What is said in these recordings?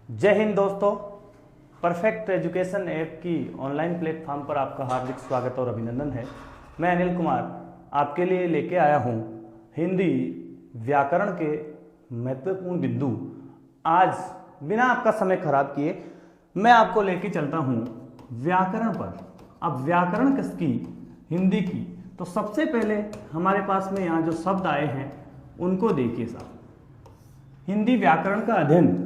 जय हिंद दोस्तों। Perfect education app की ऑनलाइन प्लेटफॉर्म पर आपका हार्दिक स्वागत और अभिनंदन है। मैं अनिल कुमार आपके लिए लेके आया हूँ हिंदी व्याकरण के महत्वपूर्ण बिंदु। आज बिना आपका समय खराब किए मैं आपको लेके चलता हूँ व्याकरण पर। अब व्याकरण किसकी? हिंदी की। तो सबसे पहले हमारे पास में यहाँ जो शब्द आए हैं उनको देखिए साहब। हिंदी व्याकरण का अध्ययन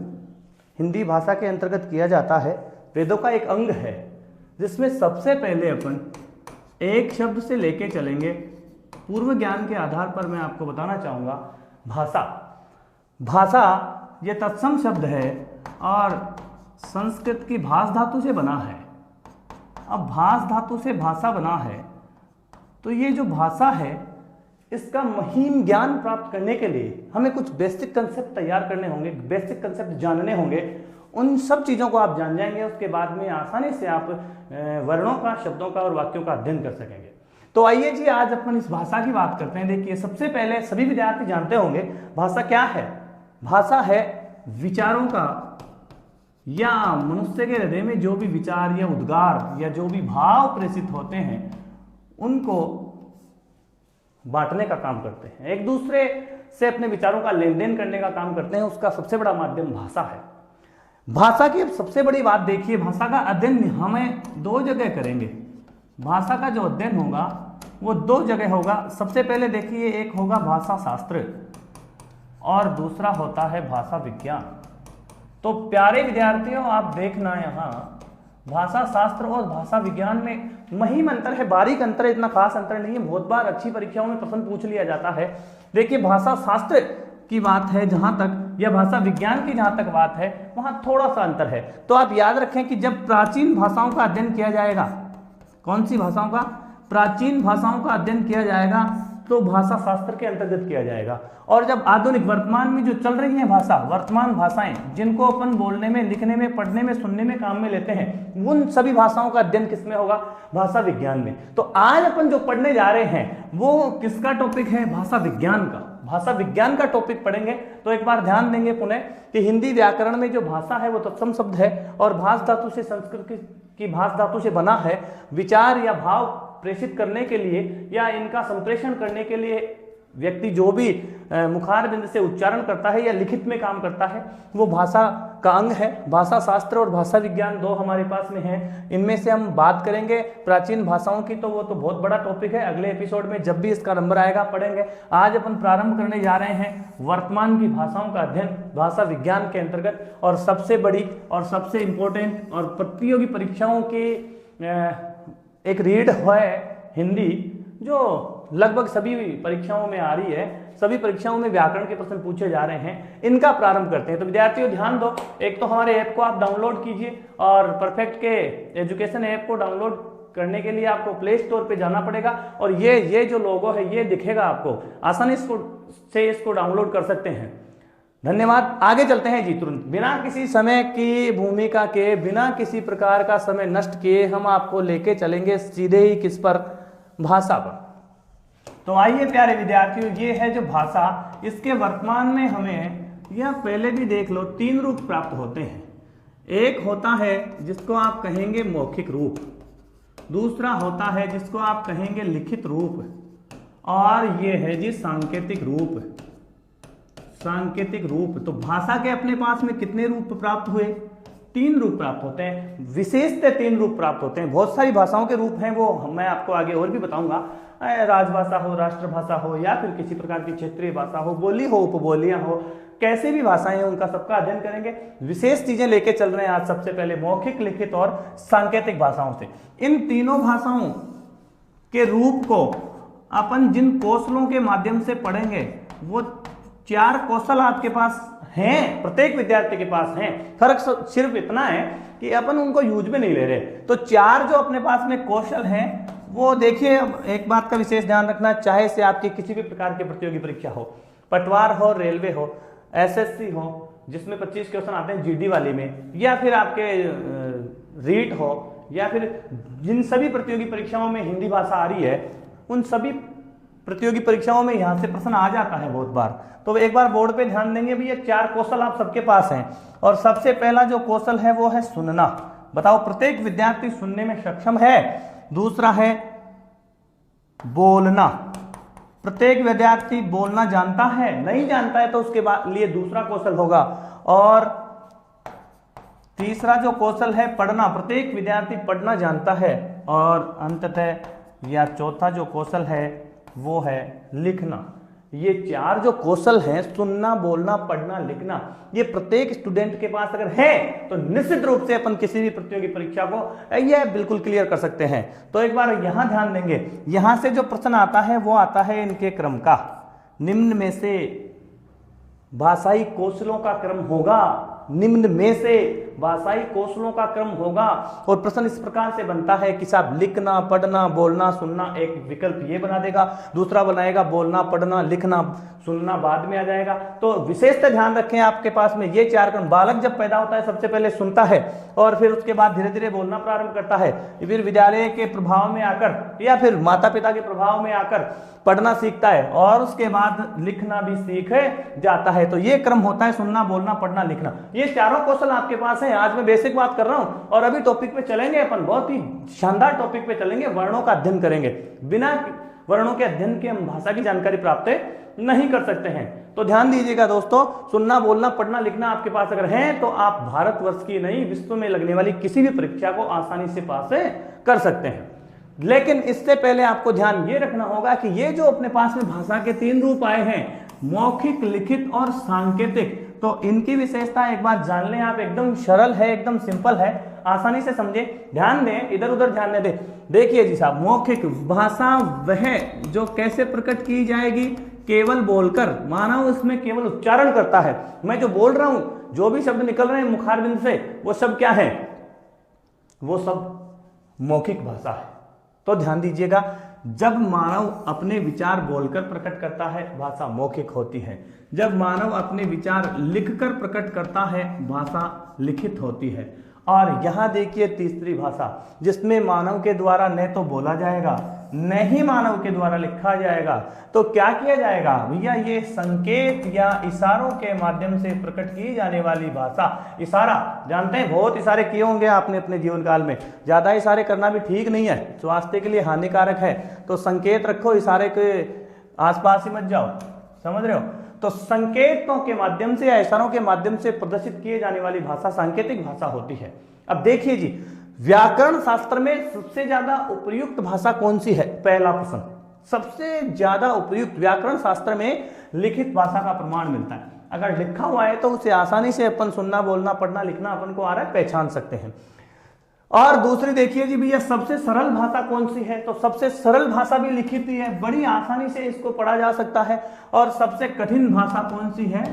हिंदी भाषा के अंतर्गत किया जाता है। वेदों का एक अंग है जिसमें सबसे पहले अपन एक शब्द से लेके चलेंगे। पूर्व ज्ञान के आधार पर मैं आपको बताना चाहूँगा भाषा। भाषा ये तत्सम शब्द है और संस्कृत की भाष धातु से बना है। अब भाष धातु से भाषा बना है तो ये जो भाषा है इसका महीन ज्ञान प्राप्त करने के लिए हमें कुछ बेसिक कंसेप्ट तैयार करने होंगे, बेसिक कंसेप्ट जानने होंगे। उन सब चीज़ों को आप जान जाएंगे, उसके बाद में आसानी से आप वर्णों का, शब्दों का और वाक्यों का अध्ययन कर सकेंगे। तो आइए जी, आज अपन इस भाषा की बात करते हैं। देखिए, सबसे पहले सभी विद्यार्थी जानते होंगे भाषा क्या है। भाषा है विचारों का या मनुष्य के हृदय में जो भी विचार या उद्गार या जो भी भाव प्रेषित होते हैं उनको बांटने का काम करते हैं, एक दूसरे से अपने विचारों का लेन देन करने का काम करते हैं। उसका सबसे बड़ा माध्यम भाषा है। भाषा की सबसे बड़ी बात देखिए, भाषा का अध्ययन हमें दो जगह करेंगे। भाषा का जो अध्ययन होगा वो दो जगह होगा। सबसे पहले देखिए, एक होगा भाषा शास्त्र और दूसरा होता है भाषा विज्ञान। तो प्यारे विद्यार्थियों, आप देखना यहाँ भाषा शास्त्र और भाषा विज्ञान में महीन अंतर है, बारीक अंतर है, इतना खास अंतर नहीं है। बहुत बार अच्छी परीक्षाओं में प्रश्न पूछ लिया जाता है। देखिए, भाषा शास्त्र की बात है जहां तक, या भाषा विज्ञान की जहां तक बात है, वहां थोड़ा सा अंतर है। तो आप याद रखें कि जब प्राचीन भाषाओं का अध्ययन किया जाएगा, कौन सी भाषाओं का? प्राचीन भाषाओं का अध्ययन किया जाएगा तो भाषा शास्त्र के अंतर्गत किया जाएगा। और जब आधुनिक वर्तमान में जो चल रही है भाषा, वर्तमान भाषाएं जिनको अपन बोलने में, लिखने में, पढ़ने में, सुनने में काम में लेते हैं, उन सभी भाषाओं का अध्ययन किसमें होगा? भाषा विज्ञान में। तो आज अपन जो पढ़ने जा रहे हैं वो किसका टॉपिक है? भाषा विज्ञान का। भाषा विज्ञान का टॉपिक पढ़ेंगे। तो एक बार ध्यान देंगे पुनः कि हिंदी व्याकरण में जो भाषा है वो तत्सम शब्द है और भाष धातु से, संस्कृत की भाष धातु से बना है। विचार या भाव प्रेषित करने के लिए या इनका संप्रेषण करने के लिए व्यक्ति जो भी मुखार बिंद से उच्चारण करता है या लिखित में काम करता है वो भाषा का अंग है। भाषा शास्त्र और भाषा विज्ञान दो हमारे पास में है। इनमें से हम बात करेंगे प्राचीन भाषाओं की, तो वो तो बहुत बड़ा टॉपिक है। अगले एपिसोड में जब भी इसका नंबर आएगा पढ़ेंगे। आज अपन प्रारंभ करने जा रहे हैं वर्तमान की भाषाओं का अध्ययन भाषा विज्ञान के अंतर्गत। और सबसे बड़ी और सबसे इंपॉर्टेंट और प्रतियोगी परीक्षाओं की एक रीड है हिंदी, जो लगभग सभी परीक्षाओं में आ रही है। सभी परीक्षाओं में व्याकरण के प्रश्न पूछे जा रहे हैं। इनका प्रारंभ करते हैं। तो विद्यार्थियों ध्यान दो, एक तो हमारे ऐप को आप डाउनलोड कीजिए और परफेक्ट के एजुकेशन ऐप को डाउनलोड करने के लिए आपको प्ले स्टोर पे जाना पड़ेगा और ये जो लोगो है ये दिखेगा आपको, आसानी से इसको डाउनलोड कर सकते हैं। धन्यवाद। आगे चलते हैं जी तुरंत, बिना किसी समय की भूमिका के, बिना किसी प्रकार का समय नष्ट किए हम आपको लेके चलेंगे सीधे ही किस पर? भाषा पर। तो आइए प्यारे विद्यार्थियों, ये है जो भाषा, इसके वर्तमान में हमें, यह पहले भी देख लो, तीन रूप प्राप्त होते हैं। एक होता है जिसको आप कहेंगे मौखिक रूप, दूसरा होता है जिसको आप कहेंगे लिखित रूप, और ये है जी सांकेतिक रूप। सांकेतिक रूप। तो भाषा के अपने पास में कितने रूप प्राप्त हुए? तीन रूप प्राप्त होते हैं। विशेषतः तीन रूप प्राप्त होते हैं। बहुत सारी भाषाओं के रूप हैं, वो मैं आपको आगे और भी बताऊंगा। राजभाषा हो, राष्ट्रभाषा हो, या फिर किसी प्रकार की क्षेत्रीय भाषा हो, बोली हो, उपबोलियां हो, कैसे भी भाषाएं हैं उनका सबका अध्ययन करेंगे। विशेष चीजें लेके चल रहे हैं आज। सबसे पहले मौखिक, लिखित और सांकेतिक भाषाओं से। इन तीनों भाषाओं के रूप को अपन जिन कौशलों के माध्यम से पढ़ेंगे वो चार कौशल आपके पास हैं, प्रत्येक विद्यार्थी के पास हैं। फर्क सिर्फ इतना है कि अपन उनको यूज में नहीं ले रहे। तो चार जो अपने पास में कौशल हैं वो देखिए। अब एक बात का विशेष ध्यान रखना, चाहे से आपकी किसी भी प्रकार की प्रतियोगी परीक्षा हो, पटवार हो, रेलवे हो, एसएससी हो जिसमें 25 क्वेश्चन आते हैं जीडी वाली में, या फिर आपके रीट हो, या फिर जिन सभी प्रतियोगी परीक्षाओं में हिंदी भाषा आ रही है, उन सभी प्रतियोगी परीक्षाओं में यहाँ से प्रश्न आ जाता है बहुत बार। तो एक बार बोर्ड पे ध्यान देंगे भी, ये 4 कौशल आप सबके पास हैं। और सबसे पहला जो कौशल है वो है सुनना। बताओ प्रत्येक विद्यार्थी सुनने में सक्षम है। दूसरा है बोलना, प्रत्येक विद्यार्थी बोलना जानता है, नहीं जानता है तो उसके लिए दूसरा कौशल होगा। और तीसरा जो कौशल है पढ़ना, प्रत्येक विद्यार्थी पढ़ना जानता है। और अंततः या चौथा जो कौशल है वो है लिखना। ये 4 जो कौशल हैं, सुनना, बोलना, पढ़ना, लिखना, ये प्रत्येक स्टूडेंट के पास अगर है तो निश्चित रूप से अपन किसी भी प्रतियोगी परीक्षा को यह बिल्कुल क्लियर कर सकते हैं। तो एक बार यहां ध्यान देंगे, यहां से जो प्रश्न आता है वो आता है इनके क्रम का। निम्न में से भाषाई कौशलों का क्रम होगा, निम्न में से भाषाई कौशलों का क्रम होगा। और प्रश्न इस प्रकार से बनता है कि साहब लिखना, पढ़ना, बोलना, सुनना, एक विकल्प ये बना देगा, दूसरा बनाएगा बोलना, पढ़ना, लिखना, सुनना बाद में आ जाएगा। तो विशेषतः ध्यान रखें आपके पास में ये 4 क्रम। बालक जब पैदा होता है सबसे पहले सुनता है और फिर उसके बाद धीरे धीरे बोलना प्रारंभ करता है, फिर विद्यालय के प्रभाव में आकर या फिर माता पिता के प्रभाव में आकर पढ़ना सीखता है और उसके बाद लिखना भी सीख जाता है। तो ये क्रम होता है सुनना, बोलना, पढ़ना, लिखना। ये 4 कौशल आपके पास हैं। आज मैं बेसिक बात कर रहा हूं और अभी टॉपिक पे चलेंगे अपन, बहुत ही शानदार टॉपिक पे चलेंगे। वर्णों का अध्ययन करेंगे, बिना वर्णों के अध्ययन के हम भाषा की जानकारी प्राप्त नहीं कर सकते हैं। तो ध्यान दीजिएगा दोस्तों, सुनना, बोलना, पढ़ना, लिखना आपके पास अगर है तो आप भारतवर्ष की नहीं विश्व में लगने वाली किसी भी परीक्षा को आसानी से पास कर सकते हैं। लेकिन इससे पहले आपको ध्यान ये रखना होगा कि ये जो अपने पास में भाषा के 3 रूप आए हैं, मौखिक, लिखित और सांकेतिक, तो इनकी विशेषता एक बार जान लें आप। एकदम सरल है, एकदम सिंपल है, आसानी से समझे। ध्यान दें, इधर उधर ध्यान दें। देखिए जी साहब, मौखिक भाषा वह जो कैसे प्रकट की जाएगी, केवल बोलकर। मानव इसमें केवल उच्चारण करता है। मैं जो बोल रहा हूं, जो भी शब्द निकल रहे हैं मुखारबिंद से, वो सब क्या है, वो सब मौखिक भाषा है। तो ध्यान दीजिएगा, जब मानव अपने विचार बोलकर प्रकट करता है भाषा मौखिक होती है, जब मानव अपने विचार लिखकर प्रकट करता है भाषा लिखित होती है। और यहां देखिए तीसरी भाषा, जिसमें मानव के द्वारा न तो बोला जाएगा न ही मानव के द्वारा लिखा जाएगा। तो क्या किया जाएगा भैया, ये संकेत या इशारों के माध्यम से प्रकट की जाने वाली भाषा। इशारा जानते हैं, बहुत इशारे किए होंगे आपने अपने जीवन काल में। ज्यादा इशारे करना भी ठीक नहीं है, स्वास्थ्य के लिए हानिकारक है। तो संकेत रखो, इशारे के आसपास ही मत जाओ, समझ रहे हो। तो संकेतों के माध्यम से या इशारों के माध्यम से प्रदर्शित किए जाने वाली भाषा सांकेतिक भाषा होती है। अब देखिए जी, व्याकरण शास्त्र में सबसे ज्यादा उपयुक्त भाषा कौन सी है? पहला प्रश्न, सबसे ज्यादा उपयुक्त व्याकरण शास्त्र में लिखित भाषा का प्रमाण मिलता है। अगर लिखा हुआ है तो उसे आसानी से अपन सुनना, बोलना, पढ़ना, लिखना अपन को आ रहा है, पहचान सकते हैं। और दूसरी देखिए जी भैया, सबसे सरल भाषा कौन सी है? तो सबसे सरल भाषा भी लिखित ही है, बड़ी आसानी से इसको पढ़ा जा सकता है। और सबसे कठिन भाषा कौन सी है?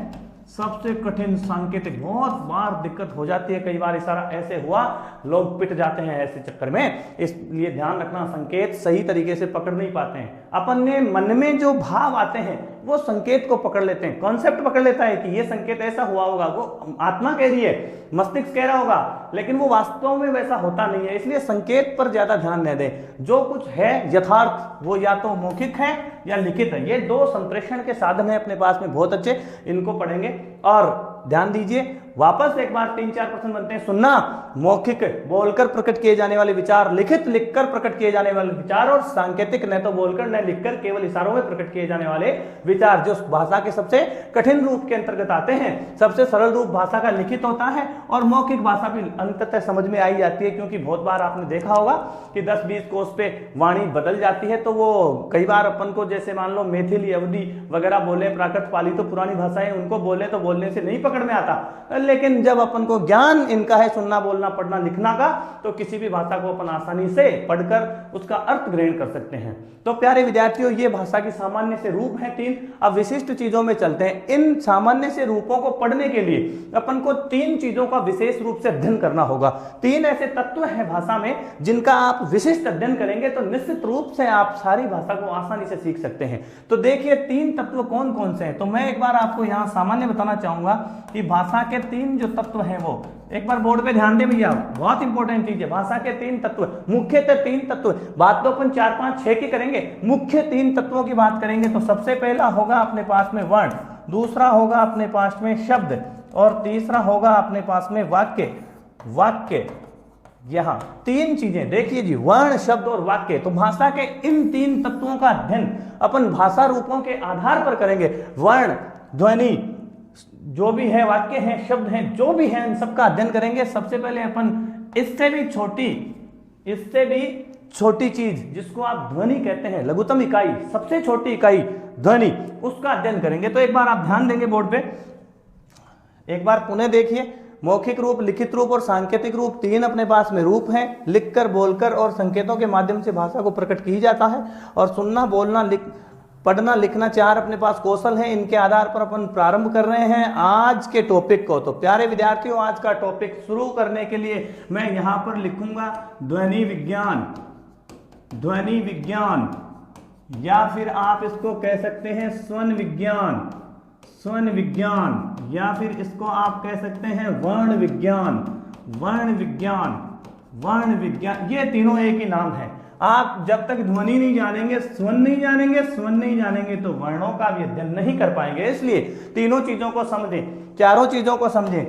सबसे कठिन सांकेतिक। बहुत बार दिक्कत हो जाती है, कई बार इशारा ऐसे हुआ, लोग पिट जाते हैं ऐसे चक्कर में। इसलिए ध्यान रखना, संकेत सही तरीके से पकड़ नहीं पाते हैं। अपन ने मन में जो भाव आते हैं वो संकेत को पकड़ लेते हैं, कॉन्सेप्ट पकड़ लेता है कि ये संकेत ऐसा हुआ होगा, वो आत्मा कह रही है, मस्तिष्क कह रहा होगा, लेकिन वो वास्तव में वैसा होता नहीं है। इसलिए संकेत पर ज्यादा ध्यान न दें। जो कुछ है यथार्थ, वो या तो मौखिक है या लिखित है। ये 2 संप्रेषण के साधन है अपने पास में, बहुत अच्छे, इनको पढ़ेंगे। और ध्यान दीजिए, वापस एक बार 3-4 प्रश्न बनते हैं। सुनना, मौखिक, बोलकर प्रकट किए जाने वाले विचार, लिखित, लिखकर प्रकट किए जाने वाले विचार, और सांकेतिक, न तो बोलकर न लिखकर केवल इशारों में प्रकट किए जाने वाले विचार, जो भाषा के सबसे कठिन रूप के अंतर्गत आते हैं। सबसे सरल रूप भाषा का लिखित होता है और मौखिक भाषा भी अंततः समझ में आई जाती है, क्योंकि बहुत बार आपने देखा होगा कि 10-20 कोस पे वाणी बदल जाती है। तो वो कई बार अपन को, जैसे मान लो मैथिली, अवधी वगैरह बोले, प्राकृत, पाली, तो पुरानी भाषाएं, उनको बोले तो बोलने से नहीं पकड़ में आता। लेकिन जब अपन को ज्ञान इनका है, सुनना, बोलना, पढ़ना, लिखना का, तो किसी भी भाषा को अपन आसानी से पढ़कर उसका अर्थ ग्रहण कर सकते हैं। तो प्यारे विद्यार्थियों, ये भाषा की सामान्य से रूप है 3। अब विशिष्ट चीजों में चलते हैं। इन सामान्य से रूपों को पढ़ने के लिए अपन को 3 चीजों का विशेष रूप से अध्ययन करना होगा। 3 ऐसे तत्व हैं भाषा में जिनका आप विशिष्ट अध्ययन करेंगे तो निश्चित रूप से आप सारी भाषा को आसानी से सीख सकते हैं। तो देखिए 3 तत्व कौन कौन से हैं। तो मैं एक बार आपको यहाँ सामान्य बताना चाहूंगा कि भाषा के तीन जो तत्व हैं वो एक बार बोर्ड पे ध्यान दें भैया, बहुत इंपॉर्टेंट चीज है। भाषा के तीन तत्व, मुख्यतः तीन तत्व, बात तो अपन 4 5 6 की करेंगे, मुख्य तीन तत्वों की बात करेंगे। तो सबसे पहला होगा अपने पास में वर्ण, दूसरा होगा अपने पास में शब्द, और तीसरा होगा अपने पास में वाक्य। वाक्य यहां तीन चीजें देखिए जी, वर्ण, शब्द और वाक्य। तो भाषा के इन तीन तत्वों का अध्ययन अपन भाषा रूपों के आधार पर करेंगे। वर्ण, ध्वनि, जो भी है, वाक्य हैं, शब्द हैं, जो भी है, इन सबका अध्ययन करेंगे। सबसे पहले अपन इससे भी छोटी चीज जिसको आप ध्वनि कहते हैं, लघुत्तम इकाई, सबसे छोटी इकाई ध्वनि, उसका अध्ययन करेंगे। तो एक बार आप ध्यान देंगे बोर्ड पे, एक बार पुनः देखिए। मौखिक रूप, लिखित रूप और सांकेतिक रूप, तीन अपने पास में रूप हैं। लिखकर, बोलकर और संकेतों के माध्यम से भाषा को प्रकट की जाता है। और सुनना, बोलना, पढ़ना, लिखना, चार अपने पास कौशल हैं। इनके आधार पर अपन प्रारंभ कर रहे हैं आज के टॉपिक को। तो प्यारे विद्यार्थियों, आज का टॉपिक शुरू करने के लिए मैं यहां पर लिखूंगा ध्वनि विज्ञान। ध्वनि विज्ञान, या फिर आप इसको कह सकते हैं स्वन विज्ञान, स्वन विज्ञान, या फिर इसको आप कह सकते हैं वर्ण विज्ञान, वर्ण विज्ञान, वर्ण विज्ञान। ये तीनों एक ही नाम है। आप जब तक ध्वनि नहीं जानेंगे, स्वन नहीं जानेंगे, स्वन नहीं जानेंगे, तो वर्णों का भी अध्ययन नहीं कर पाएंगे। इसलिए तीनों चीजों को समझें, चारों चीजों को समझें।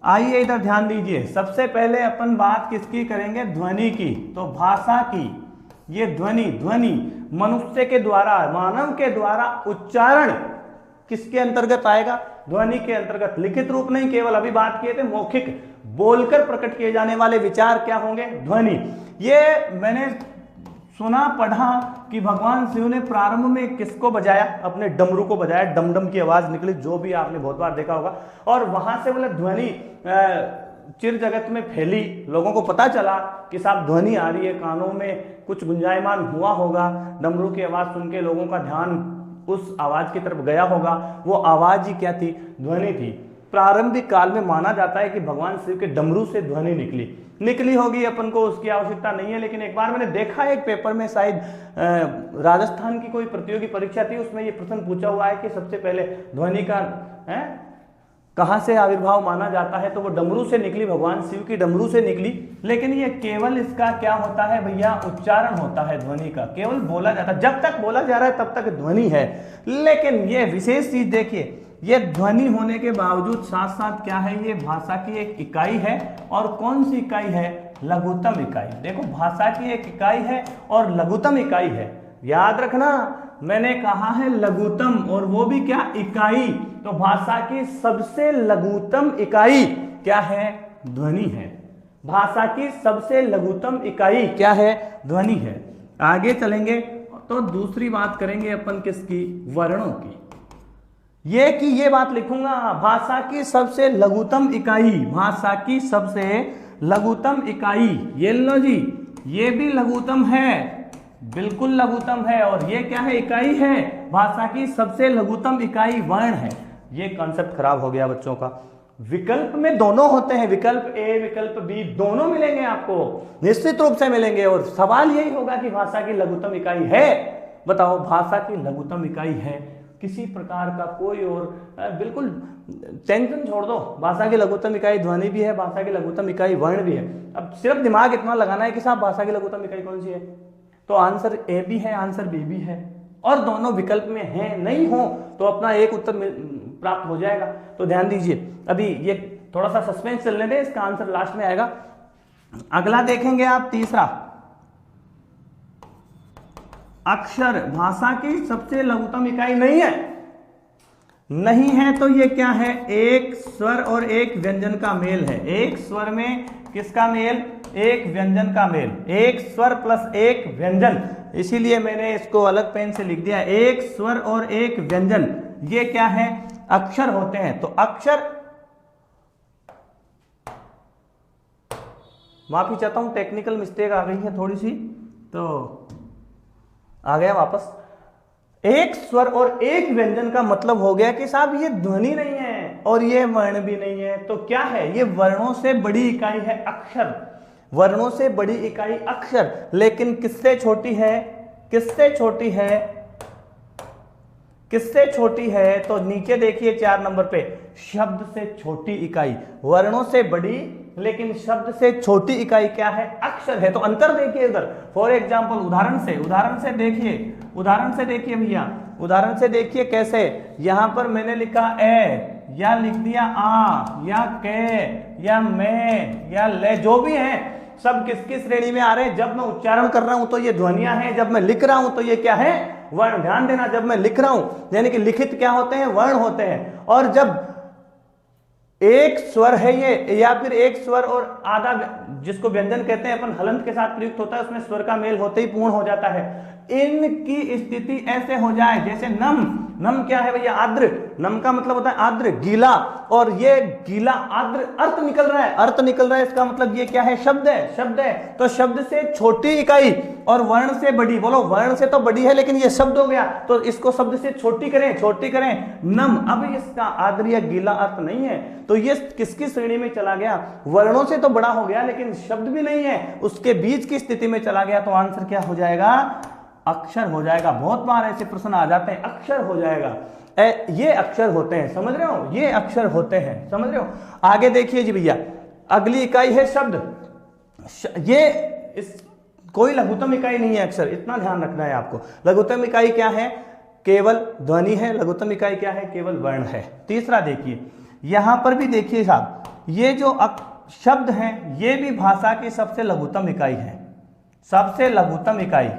आइए इधर ध्यान दीजिए। सबसे पहले अपन बात किसकी करेंगे? ध्वनि की। तो भाषा की ये ध्वनि, ध्वनि मनुष्य के द्वारा, मानव के द्वारा उच्चारण किसके अंतर्गत आएगा? ध्वनि के अंतर्गत। लिखित रूप नहीं, केवल अभी बात किए थे मौखिक, बोलकर प्रकट किए जाने वाले विचार क्या होंगे? ध्वनि। ये मैंने सुना, पढ़ा कि भगवान शिव ने प्रारंभ में किसको बजाया? अपने डमरू को बजाया, डमडम की आवाज निकली, जो भी आपने बहुत बार देखा होगा। और वहां से मतलब ध्वनि चिर जगत में फैली, लोगों को पता चला कि साहब ध्वनि आ रही है, कानों में कुछ गुंजायमान हुआ होगा। डमरू की आवाज सुन के लोगों का ध्यान उस आवाज की तरफ गया होगा। वो आवाज ही क्या थी? ध्वनि थी। प्रारंभिक काल में माना जाता है कि भगवान शिव के डमरू से ध्वनि निकली होगी। अपन को उसकी आवश्यकता नहीं है, लेकिन एक बार मैंने देखा एक पेपर में, शायद राजस्थान की कोई प्रतियोगी परीक्षा थी, उसमें ये प्रश्न पूछा हुआ है कि सबसे पहले ध्वनि का कहाँ से आविर्भाव माना जाता है, तो वो डमरू से निकली, भगवान शिव की डमरू से निकली। लेकिन ये केवल इसका क्या होता है भैया? उच्चारण होता है ध्वनि का, केवल बोला जाता है। जब तक बोला जा रहा है तब तक ध्वनि है। लेकिन ये विशेष चीज देखिए, ये ध्वनि होने के बावजूद साथ साथ क्या है? ये भाषा की एक इकाई है। और कौन सी इकाई है? लघुत्तम इकाई। देखो, भाषा की एक इकाई है और लघुत्तम इकाई है। याद रखना, मैंने कहा है लघुत्तम, और वो भी क्या? इकाई। तो भाषा की सबसे लघुत्तम इकाई क्या है? ध्वनि है। भाषा की सबसे लघुत्तम इकाई क्या है? ध्वनि है। आगे चलेंगे तो दूसरी बात करेंगे अपन किसकी? वर्णों की। ये बात लिखूंगा, भाषा की सबसे लघुत्तम इकाई, भाषा की सबसे लघुत्तम इकाई। ये लो जी, ये भी लघुत्तम है, बिल्कुल लघुत्तम है। और ये क्या है? इकाई है। भाषा की सबसे लघुत्तम इकाई वर्ण है। ये कॉन्सेप्ट खराब हो गया बच्चों का। विकल्प में दोनों होते हैं, विकल्प ए, विकल्प बी, दोनों मिलेंगे आपको, निश्चित रूप से मिलेंगे। और सवाल यही होगा कि भाषा की लघुत्तम इकाई है? बताओ, भाषा की लघुत्तम इकाई है? किसी प्रकार का कोई और बिल्कुल टेंशन छोड़ दो। भाषा की लघुत्तम इकाई ध्वनि भी है, भाषा की लघुत्तम इकाई वर्ण भी है। अब सिर्फ दिमाग इतना लगाना है कि साहब भाषा की लघुत्तम इकाई कौन सी है? तो आंसर ए भी है, आंसर बी भी है, और दोनों विकल्प में हैं। नहीं हो तो अपना एक उत्तर प्राप्त हो जाएगा। तो ध्यान दीजिए, अभी ये थोड़ा सा सस्पेंस चलने दें, इसका आंसर लास्ट में आएगा। अगला देखेंगे आप, तीसरा अक्षर। भाषा की सबसे लघुत्तम इकाई नहीं है। नहीं है तो ये क्या है? एक स्वर और एक व्यंजन का मेल है। एक स्वर में किसका मेल? एक व्यंजन का मेल। एक स्वर प्लस एक व्यंजन, इसीलिए मैंने इसको अलग पेन से लिख दिया। एक स्वर और एक व्यंजन, ये क्या है? अक्षर होते हैं। तो अक्षर, माफी चाहता हूं, टेक्निकल मिस्टेक आ गई है थोड़ी सी, तो आ गया वापस। एक स्वर और एक व्यंजन का मतलब हो गया कि साहब ये ध्वनि नहीं है और ये वर्ण भी नहीं है, तो क्या है? ये वर्णों से बड़ी इकाई है अक्षर। वर्णों से बड़ी इकाई अक्षर, लेकिन किससे छोटी है? किससे छोटी है? किससे छोटी है? तो नीचे देखिए 4 नंबर पे, शब्द से छोटी इकाई। वर्णों से बड़ी लेकिन शब्द से छोटी इकाई क्या है? अक्षर है। तो अंतर देखिए इधर। फॉर एग्जाम्पल उदाहरण से देखिए भैया, उदाहरण से देखिए कैसे। यहां पर मैंने लिखा ए, या लिख दिया आ, या के, या मैं, या ले, जो भी है सब किसकी श्रेणी में आ रहे हैं? जब मैं उच्चारण कर रहा हूं तो ये ध्वनियां हैं, जब मैं लिख रहा हूं तो ये क्या है? वर्ण। ध्यान देना, जब मैं लिख रहा हूं यानी कि लिखित क्या होते हैं? वर्ण होते हैं। और जब एक स्वर है ये, या फिर एक स्वर और आधा, जिसको व्यंजन कहते हैं अपन, हलंत के साथ प्रयुक्त होता है, उसमें स्वर का मेल होते ही पूर्ण हो जाता है। इनकी स्थिति ऐसे हो जाए जैसे नम। नम क्या है भैया? आर्द्र। नम का मतलब होता है आर्द्र, गीला। और ये गीला आर्द्र अर्थ निकल रहा है, अर्थ निकल रहा है, इसका मतलब ये क्या है? शब्द है, शब्द है। तो शब्द से छोटी इकाई और वर्ण से बड़ी। बोलो, वर्ण से तो बड़ी है लेकिन ये शब्द हो गया, तो इसको शब्द से छोटी करें, छोटी करें, नम। अब इसका आर्द्र या गीला अर्थ नहीं है, तो ये किसकी श्रेणी में चला गया? वर्णों से तो बड़ा हो गया लेकिन शब्द भी नहीं है, उसके बीच की स्थिति में चला गया। तो आंसर क्या हो जाएगा? अक्षर हो जाएगा। बहुत बार ऐसे प्रश्न आ जाते हैं, अक्षर हो जाएगा। ये अक्षर होते हैं, समझ रहे हो? ये अक्षर होते हैं, समझ रहे हो? आगे देखिए जी भैया, अगली इकाई है शब्द। ये इस कोई लघुत्तम इकाई नहीं है अक्षर, इतना ध्यान रखना है आपको। लघुत्तम इकाई क्या है? केवल ध्वनि है। लघुत्तम इकाई क्या है? केवल वर्ण है। तीसरा देखिए, यहां पर भी देखिए साहब, ये जो शब्द हैं ये भी भाषा की सबसे लघुत्तम इकाई है, सबसे लघुत्तम इकाई।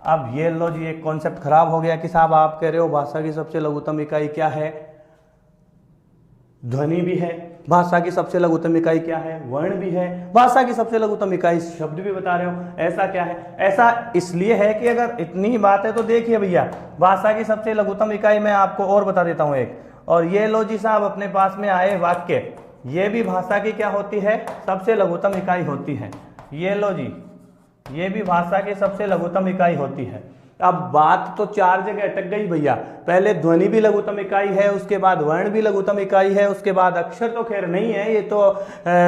अब ये लो जी, एक कॉन्सेप्ट खराब हो गया कि साहब आप कह रहे हो भाषा की सबसे लघुत्तम इकाई क्या है? ध्वनि भी है। भाषा की सबसे लघुत्तम इकाई क्या है? वर्ण भी है। भाषा की सबसे लघुत्तम इकाई शब्द भी बता रहे हो, ऐसा क्या है? ऐसा इसलिए है कि अगर इतनी ही बात है तो देखिए भैया, भाषा की सबसे लघुत्तम इकाई मैं आपको और बता देता हूं एक। और ये लो जी साहब, अपने पास में आए वाक्य, ये भी भाषा की क्या होती है? सबसे लघुत्तम इकाई होती है। ये लो जी, ये भी भाषा की सबसे लघुत्तम इकाई होती है। अब बात तो 4 जगह अटक गई भैया। पहले ध्वनि भी लघुत्तम इकाई है, उसके बाद वर्ण भी लघुत्तम इकाई है, उसके बाद अक्षर तो खैर नहीं है, ये तो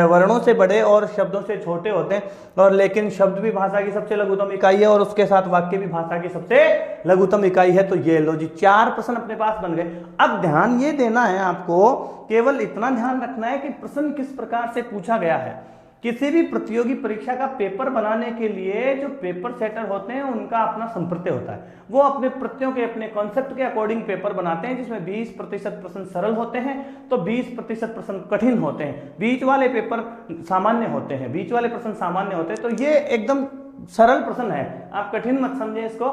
वर्णों से बड़े और शब्दों से छोटे होते हैं। और लेकिन शब्द भी भाषा की सबसे लघुत्तम इकाई है, और उसके साथ वाक्य भी भाषा की सबसे लघुत्तम इकाई है। तो ये लो जी, 4 प्रश्न अपने पास बन गए। अब ध्यान ये देना है आपको, केवल इतना ध्यान रखना है कि प्रश्न किस प्रकार से पूछा गया है। किसी भी प्रतियोगी परीक्षा का पेपर बनाने के लिए जो पेपर सेटर होते हैं उनका अपना संप्रत्यय होता है। वो अपने प्रत्ययों के, अपने कॉन्सेप्ट के अकॉर्डिंग पेपर बनाते हैं, जिसमें 20% प्रश्न सरल होते हैं तो 20% प्रश्न कठिन होते हैं। बीच वाले पेपर सामान्य होते हैं, बीच वाले प्रश्न सामान्य होते हैं। तो ये एकदम सरल प्रश्न है, आप कठिन मत समझे इसको।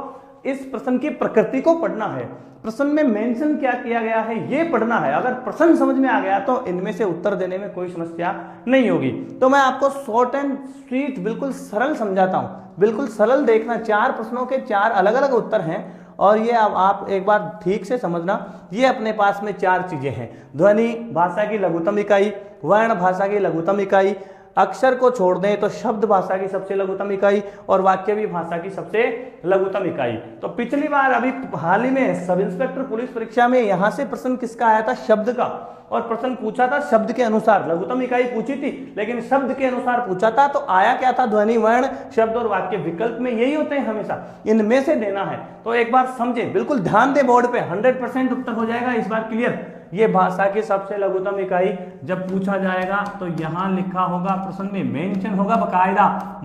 इस प्रश्न की प्रकृति को पढ़ना है, प्रश्न में मेंशन क्या किया गया है ये पढ़ना है। अगर प्रश्न समझ में आ गया तो इनमें से उत्तर देने में कोई समस्या नहीं होगी। तो मैं आपको शॉर्ट एंड स्वीट बिल्कुल सरल समझाता हूं, बिल्कुल सरल देखना। 4 प्रश्नों के 4 अलग अलग उत्तर हैं, और ये अब आप एक बार ठीक से समझना। ये अपने पास में 4 चीजें हैं: ध्वनि भाषा की लघुत्तम इकाई, वर्ण भाषा की लघुत्तम इकाई, अक्षर को छोड़ दें तो शब्द भाषा की सबसे लघुत्तम इकाई, और वाक्य भी भाषा की सबसे लघुत्तम इकाई। तो पिछली बार अभी हाल ही में सब इंस्पेक्टर पुलिस परीक्षा में यहां से प्रश्न किसका आया था? शब्द का। और प्रश्न पूछा था शब्द के अनुसार, लघुत्तम इकाई पूछी थी लेकिन शब्द के अनुसार पूछा था। तो आया क्या था? ध्वनि, वर्ण, शब्द और वाक्य। विकल्प में यही होते हैं हमेशा, इनमें से देना है। तो एक बार समझे, बिल्कुल ध्यान दे बोर्ड पे, 100% उत्तर हो जाएगा इस बार क्लियर। ये भाषा की सबसे लघुत्तम इकाई जब पूछा जाएगा तो यहां लिखा होगा, प्रश्न में मेंशन होगा बकायदा,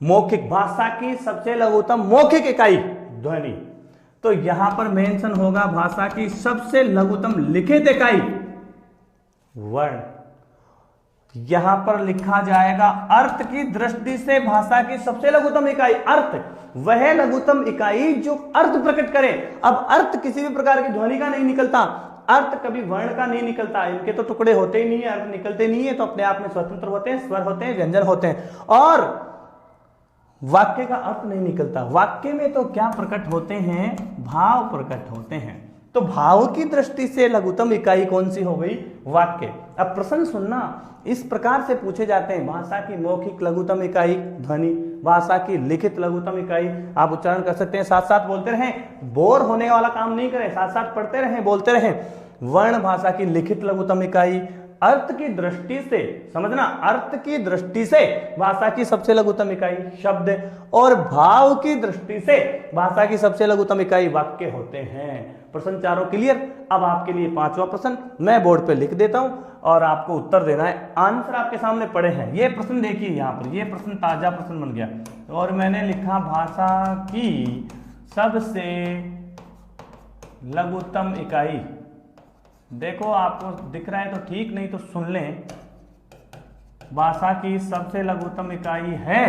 मौखिक भाषा की सबसे लघुत्तम मौखिक इकाई ध्वनि। तो यहां पर मेंशन होगा भाषा की सबसे लघुत्तम लिखित इकाई वर्ण। यहां पर लिखा जाएगा अर्थ की दृष्टि से भाषा की सबसे लघुत्तम इकाई। अर्थ, वह लघुत्तम इकाई जो अर्थ प्रकट करे। अब अर्थ किसी भी प्रकार की ध्वनि का नहीं निकलता, अर्थ कभी वर्ण का नहीं निकलता, इनके तो टुकड़े होते ही नहीं है, अर्थ निकलते नहीं है, तो अपने आप में स्वतंत्र होते हैं, स्वर होते हैं, व्यंजन होते हैं। और वाक्य का अर्थ नहीं निकलता। वाक्य में तो क्या प्रकट होते हैं? भाव प्रकट होते हैं। तो भाव की दृष्टि से लघुत्तम इकाई कौन सी हो गई? वाक्य। अब प्रश्न सुनना, इस प्रकार से पूछे जाते हैं। भाषा की मौखिक लघुत्तम इकाई ध्वनि, भाषा की लिखित लघुत्तम इकाई। आप उच्चारण कर सकते हैं, साथ साथ बोलते रहें, बोर होने वाला काम नहीं करें, साथ साथ पढ़ते रहें, बोलते रहें। वर्ण भाषा की लिखित लघुत्तम इकाई, अर्थ की दृष्टि से, समझना, अर्थ की दृष्टि से भाषा की सबसे लघुतम इकाई शब्द और भाव की दृष्टि से भाषा की सबसे लघुतम इकाई वाक्य होते हैं। प्रश्न चारों क्लियर। अब आपके लिए पांचवा प्रश्न मैं बोर्ड पे लिख देता हूं और आपको उत्तर देना है। आंसर आपके सामने पड़े हैं। ये प्रश्न देखिए, यहाँ पर ये प्रश्न ताजा प्रश्न बन गया और मैंने लिखा भाषा की सबसे लघुतम इकाई। देखो आपको दिख रहा है तो ठीक, नहीं तो सुन लें। भाषा की सबसे लघुतम इकाई है,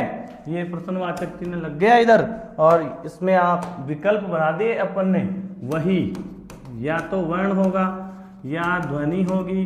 ये प्रश्नवाचक चिन्ह लग गया इधर और इसमें आप विकल्प बना दिए अपन ने। वही या तो वर्ण होगा या ध्वनि होगी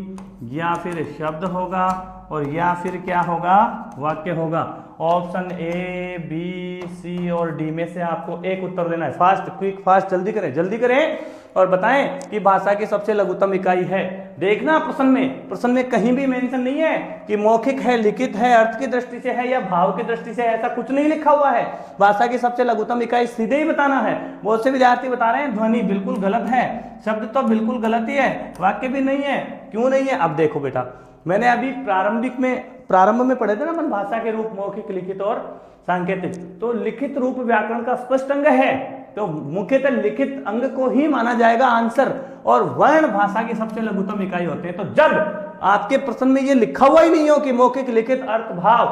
या फिर शब्द होगा और या फिर क्या होगा, वाक्य होगा। ऑप्शन ए, बी, सी और डी में से आपको एक उत्तर देना है। फास्ट, क्विक, फास्ट, जल्दी करें, जल्दी करें और बताएं कि भाषा की सबसे लघुतम इकाई है। देखना प्रश्न में कहीं भी मेंशन नहीं है कि मौखिक है, लिखित है, अर्थ की दृष्टि से है या भाव की दृष्टि से, ऐसा कुछ नहीं लिखा हुआ है। भाषा की सबसे लघुतम इकाई सीधे ही बताना है। बहुत से विद्यार्थी बता रहे हैं ध्वनि बिल्कुल गलत है, शब्द तो बिल्कुल गलत ही है, वाक्य भी नहीं है। क्यों नहीं है? अब देखो बेटा, मैंने अभी प्रारंभ में पढ़े थे ना अपन भाषा के रूप मौखिक, लिखित और सांकेतिक। तो लिखित रूप व्याकरण का स्पष्ट अंग है, तो मुख्यतः लिखित अंग को ही माना जाएगा आंसर, और वर्ण भाषा की सबसे लघुतम इकाई होते हैं। तो जब आपके प्रश्न में ये लिखा हुआ ही नहीं हो कि मौखिक, लिखित, अर्थ, भाव,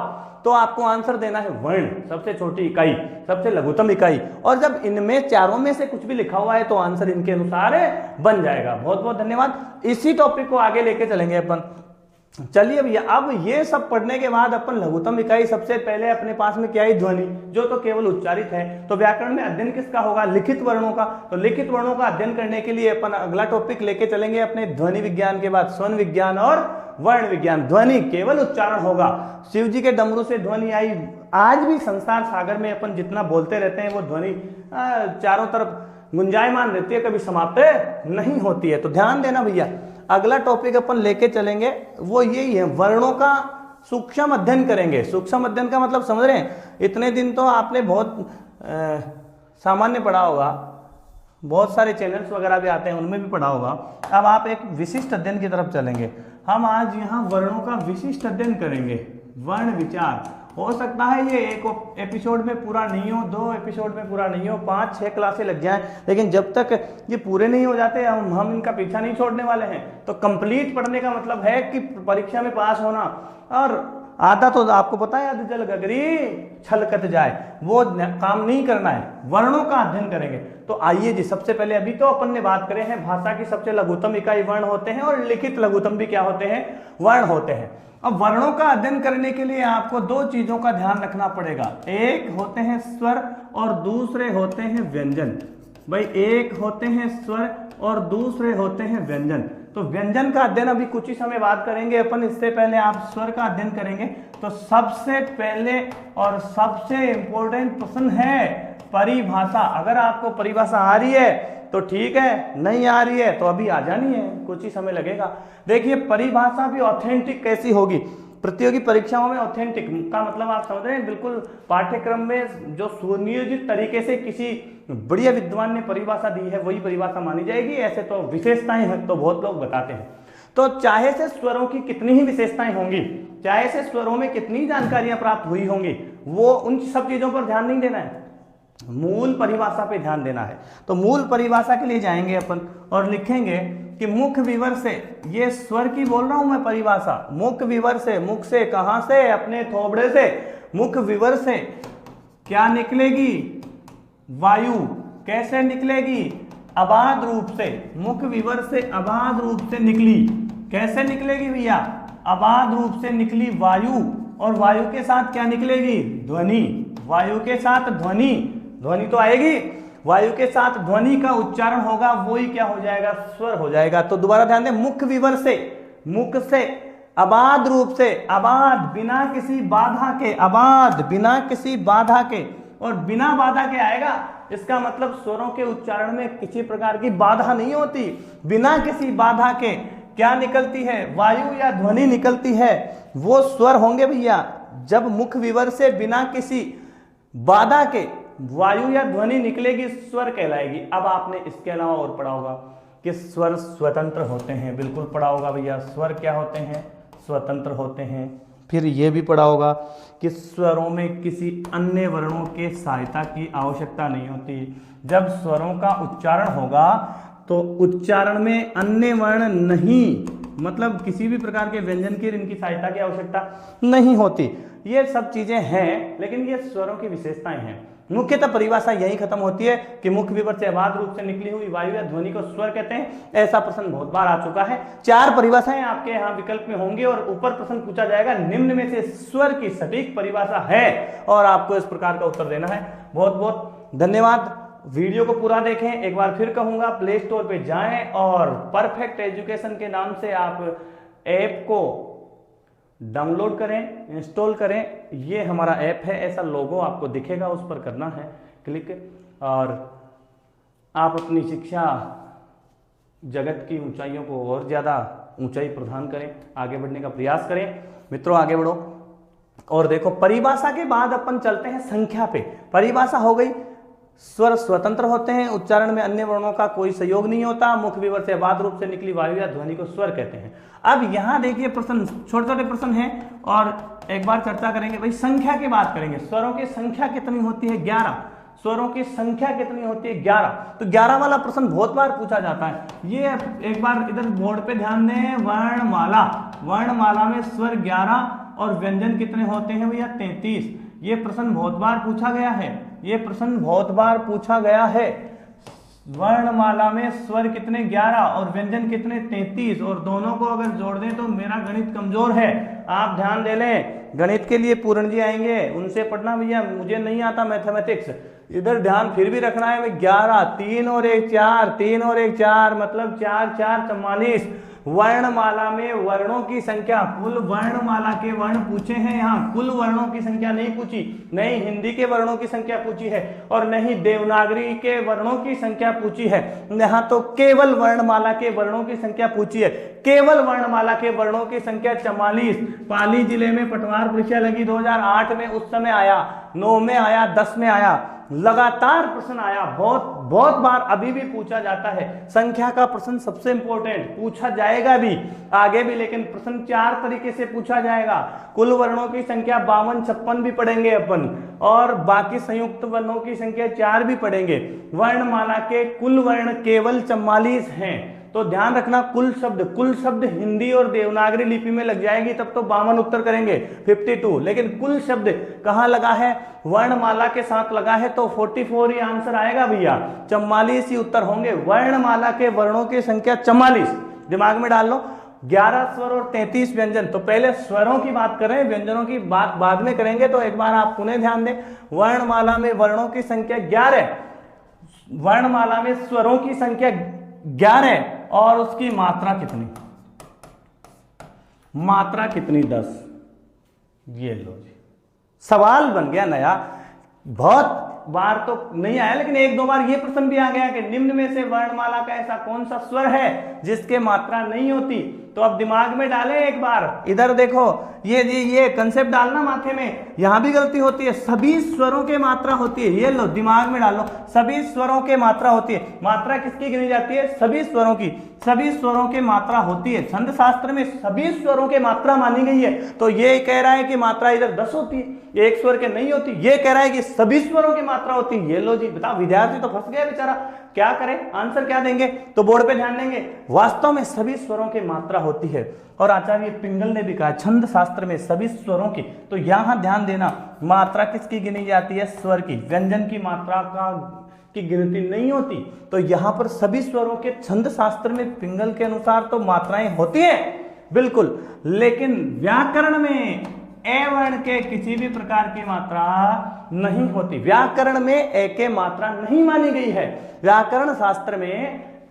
तो आपको आंसर देना है वर्ण, सबसे छोटी इकाई, सबसे लघुतम इकाई। और जब इनमें चारों में से कुछ भी लिखा हुआ है तो आंसर इनके अनुसार बन जाएगा। बहुत बहुत धन्यवाद। इसी टॉपिक को आगे लेके चलेंगे अपन। चलिए भैया, अब ये सब पढ़ने के बाद अपन लघुतम इकाई सबसे पहले अपने पास में क्या है, ध्वनि, जो तो केवल उच्चारित है। तो व्याकरण में अध्ययन किसका होगा, लिखित वर्णों का। तो लिखित वर्णों का अध्ययन करने के लिए अपन अगला टॉपिक लेके चलेंगे अपने ध्वनि विज्ञान के बाद स्वन विज्ञान और वर्ण विज्ञान। ध्वनि केवल उच्चारण होगा। शिव जी के डमरू से ध्वनि आई। आज भी संसार सागर में अपन जितना बोलते रहते हैं वो ध्वनि चारों तरफ गुंजायमान रहती है, कभी समाप्त नहीं होती है। तो ध्यान देना भैया, अगला टॉपिक अपन लेके चलेंगे वो यही है, वर्णों का सूक्ष्म अध्ययन करेंगे। सूक्ष्म अध्ययन का मतलब समझ रहे हैं, इतने दिन तो आपने बहुत सामान्य पढ़ा होगा, बहुत सारे चैनल्स वगैरह भी आते हैं उनमें भी पढ़ा होगा। अब आप एक विशिष्ट अध्ययन की तरफ चलेंगे। हम आज यहाँ वर्णों का विशिष्ट अध्ययन करेंगे, वर्ण विचार। हो सकता है ये एक एपिसोड में पूरा नहीं हो, 2 एपिसोड में पूरा नहीं हो, 5-6 क्लासें लग जाएं, लेकिन जब तक ये पूरे नहीं हो जाते हम इनका पीछा नहीं छोड़ने वाले हैं। तो कंप्लीट पढ़ने का मतलब है कि परीक्षा में पास होना। और आधा तो आपको पता है, आधा जल गगरी छलकत जाए, वो काम नहीं करना है। वर्णों का अध्ययन करेंगे। तो आइए जी, सबसे पहले अभी तो अपन ने बात करें हैं भाषा की सबसे लघुतम इकाई वर्ण होते हैं और लिखित लघुतम भी क्या होते हैं, वर्ण होते हैं। अब वर्णों का अध्ययन करने के लिए आपको 2 चीजों का ध्यान रखना पड़ेगा। एक होते हैं स्वर और दूसरे होते हैं व्यंजन। भाई, एक होते हैं स्वर और दूसरे होते हैं व्यंजन। तो व्यंजन का अध्ययन अभी कुछ ही समय बाद करेंगे अपन। इससे पहले आप स्वर का अध्ययन करेंगे। तो सबसे पहले और सबसे इंपॉर्टेंट प्रश्न है परिभाषा। अगर आपको परिभाषा आ रही है तो ठीक है, नहीं आ रही है तो अभी आ जानी है, कुछ ही समय लगेगा। देखिए, परिभाषा भी ऑथेंटिक कैसी होगी। प्रतियोगी परीक्षाओं में ऑथेंटिक का मतलब आप समझ रहे हैं, बिल्कुल पाठ्यक्रम में जो सुनियोजित तरीके से किसी बढ़िया विद्वान ने परिभाषा दी है वही परिभाषा मानी जाएगी। ऐसे तो विशेषताएं हैं तो बहुत लोग बताते हैं। तो चाहे से स्वरों की कितनी ही विशेषताएं होंगी, चाहे से स्वरों में कितनी जानकारियां प्राप्त हुई होंगी, वो उन सब चीजों पर ध्यान नहीं देना है, मूल परिभाषा पे ध्यान देना है। तो मूल परिभाषा के लिए जाएंगे अपन और लिखेंगे कि मुख विवर से, ये स्वर की बोल रहा हूं मैं परिभाषा, मुख विवर से, मुख से कहां से, अपने थोबड़े से, मुख विवर से क्या निकलेगी, वायु। कैसे निकलेगी, अबाध रूप से। मुख विवर से अबाध रूप से निकली। कैसे निकलेगी भैया, अबाध रूप से निकली वायु। और वायु के साथ क्या निकलेगी, ध्वनि। वायु के साथ ध्वनि, ध्वनि तो आएगी, वायु के साथ ध्वनि का उच्चारण होगा, वो ही क्या हो जाएगा, स्वर हो जाएगा। तो दोबारा ध्यान दें, मुख विवर से, मुख से अबाध रूप से, अबाध बिना किसी बाधा के, अबाध बिना किसी बाधा के, और बिना बाधा के आएगा। इसका मतलब स्वरों के उच्चारण में किसी प्रकार की बाधा नहीं होती। बिना किसी बाधा के क्या निकलती है, वायु या ध्वनि निकलती है, वो स्वर होंगे भैया। जब मुख विवर से बिना किसी बाधा के वायु या ध्वनि निकलेगी, स्वर कहलाएगी। अब आपने इसके अलावा और पढ़ा होगा कि स्वर स्वतंत्र होते हैं, बिल्कुल पढ़ा होगा भैया, स्वर क्या होते हैं, स्वतंत्र होते हैं। फिर ये भी पढ़ा होगा कि स्वरों में किसी अन्य वर्णों के सहायता की आवश्यकता नहीं होती। जब स्वरों का उच्चारण होगा तो उच्चारण में अन्य वर्ण नहीं, मतलब किसी भी प्रकार के व्यंजन की इनकी सहायता की आवश्यकता नहीं होती। ये सब चीजें हैं, लेकिन ये स्वरों की विशेषताएं हैं। मुख्यतः परिभाषा यही खत्म होती है कि मुख्य विवर से अबाध रूप से निकली हुई वायु या ध्वनि को स्वर कहते हैं। ऐसा प्रश्न बहुत बार आ चुका है। 4 परिभाषाएं आपके यहाँ विकल्प में होंगी और ऊपर प्रश्न पूछा जाएगा निम्न में से स्वर की सटीक परिभाषा है, और आपको इस प्रकार का उत्तर देना है। बहुत बहुत धन्यवाद। वीडियो को पूरा देखें। एक बार फिर कहूंगा, प्ले स्टोर पे जाएं और परफेक्ट एजुकेशन के नाम से आप ऐप को डाउनलोड करें, इंस्टॉल करें। ये हमारा ऐप है, ऐसा लोगो आपको दिखेगा, उस पर करना है क्लिक, और आप अपनी शिक्षा जगत की ऊंचाइयों को और ज़्यादा ऊंचाई प्रदान करें, आगे बढ़ने का प्रयास करें। मित्रों आगे बढ़ो और देखो, परिभाषा के बाद अपन चलते हैं संख्या पे। परिभाषा हो गई, स्वर स्वतंत्र होते हैं, उच्चारण में अन्य वर्णों का कोई सहयोग नहीं होता, मुख्य विवर से अबाध रूप से निकली वायु या ध्वनि को स्वर कहते हैं। अब यहाँ देखिए प्रश्न, छोटे छोटे प्रश्न हैं और एक बार चर्चा करेंगे। भाई संख्या की बात करेंगे, स्वरों की संख्या कितनी होती है, 11। स्वरों की संख्या कितनी होती है, 11। तो 11 वाला प्रश्न बहुत बार पूछा जाता है। ये एक बार इधर बोर्ड पे ध्यान दें, वर्णमाला, वर्णमाला में स्वर 11 और व्यंजन कितने होते हैं भैया, 33। ये प्रश्न बहुत बार पूछा गया है, ये प्रश्न बहुत बार पूछा गया है। वर्णमाला में स्वर कितने, 11 और व्यंजन कितने, 33, और दोनों को अगर जोड़ दें तो मेरा गणित कमजोर है, आप ध्यान दे लें। गणित के लिए पूर्ण जी आएंगे, उनसे पढ़ना भैया, मुझे नहीं आता मैथमेटिक्स। इधर ध्यान फिर भी रखना है। 11, 3 और 1 4, 3 और 1 4, मतलब 4 4 44। वर्णमाला में वर्णों की संख्या, कुल वर्णमाला के वर्ण पूछे हैं यहाँ, कुल वर्णों की संख्या नहीं पूछी, नहीं हिंदी के वर्णों की संख्या पूछी है और नहीं देवनागरी के वर्णों की संख्या पूछी है। यहाँ तो केवल वर्णमाला के वर्णों की संख्या पूछी है, केवल वर्णमाला के वर्णों की संख्या 44। पाली जिले में पटवार परीक्षा लगी 2008 में, उस समय आया, 9 में आया, 10 में आया, लगातार प्रश्न आया, बहुत बार अभी भी पूछा जाता है। संख्या का प्रश्न सबसे इंपॉर्टेंट, पूछा जाएगा भी आगे भी, लेकिन प्रश्न 4 तरीके से पूछा जाएगा। कुल वर्णों की संख्या 52 56 भी पढ़ेंगे अपन, और बाकी संयुक्त वर्णों की संख्या 4 भी पढ़ेंगे। वर्णमाला के कुल वर्ण केवल 44 हैं, तो ध्यान रखना। कुल शब्द हिंदी और देवनागरी लिपि में लग जाएगी तब तो 52 उत्तर करेंगे, 52, लेकिन कुल शब्द कहाँ लगा है, वर्णमाला के साथ लगा है, तो 44 ही आंसर आएगा भैया, 44 ही उत्तर होंगे। वर्णमाला के वर्णों की संख्या 44, दिमाग में डाल लो। 11 स्वर और 33 व्यंजन। तो पहले स्वरों की बात करें, व्यंजनों की बात बाद में करेंगे, तो एक बार आप पुनः ध्यान दें। वर्णमाला में वर्णों की संख्या 11, वर्णमाला में स्वरों की संख्या 11 और उसकी मात्रा कितनी, मात्रा कितनी, 10। ये लो जी, सवाल बन गया नया। बहुत बार तो नहीं आया, लेकिन 1-2 बार ये प्रश्न भी आ गया कि निम्न में से वर्णमाला का ऐसा कौन सा स्वर है जिसके मात्रा नहीं होती। तो अब दिमाग में डालें एक बार, इधर देखो, ये कंसेप्ट डालना माथे में। यहां भी गलती होती है, सभी स्वरों के मात्रा होती है, ये लो दिमाग में डालो, सभी स्वरों के मात्रा होती है। मात्रा किसकी गिनी जाती है, सभी स्वरों की, सभी स्वरों के मात्रा होती है। छंद शास्त्र में सभी स्वरों के मात्रा मानी गई है, तो ये कह रहा है कि मात्रा इधर 10 होती है, एक स्वर के नहीं होती, ये कह रहा है कि सभी स्वरों की मात्रा होती है। ये लो जी, बताओ, विद्यार्थी तो फंस गया बेचारा, क्या करें, आंसर क्या देंगे, तो बोर्ड पे ध्यान देंगे। वास्तव में सभी स्वरों की मात्रा होती है, और आचार्य पिंगल ने भी कहा छंद शास्त्र में सभी स्वरों की। तो यहां ध्यान देना, मात्रा किसकी गिनी जाती है, स्वर की, व्यंजन की मात्रा की गिनती नहीं होती। तो यहां पर सभी स्वरों के छंद शास्त्र में पिंगल के अनुसार तो मात्राएं होती है बिल्कुल, लेकिन व्याकरण में ए वर्ण के किसी भी प्रकार की मात्रा नहीं होती। व्याकरण में ए के मात्रा नहीं मानी गई है, व्याकरण शास्त्र में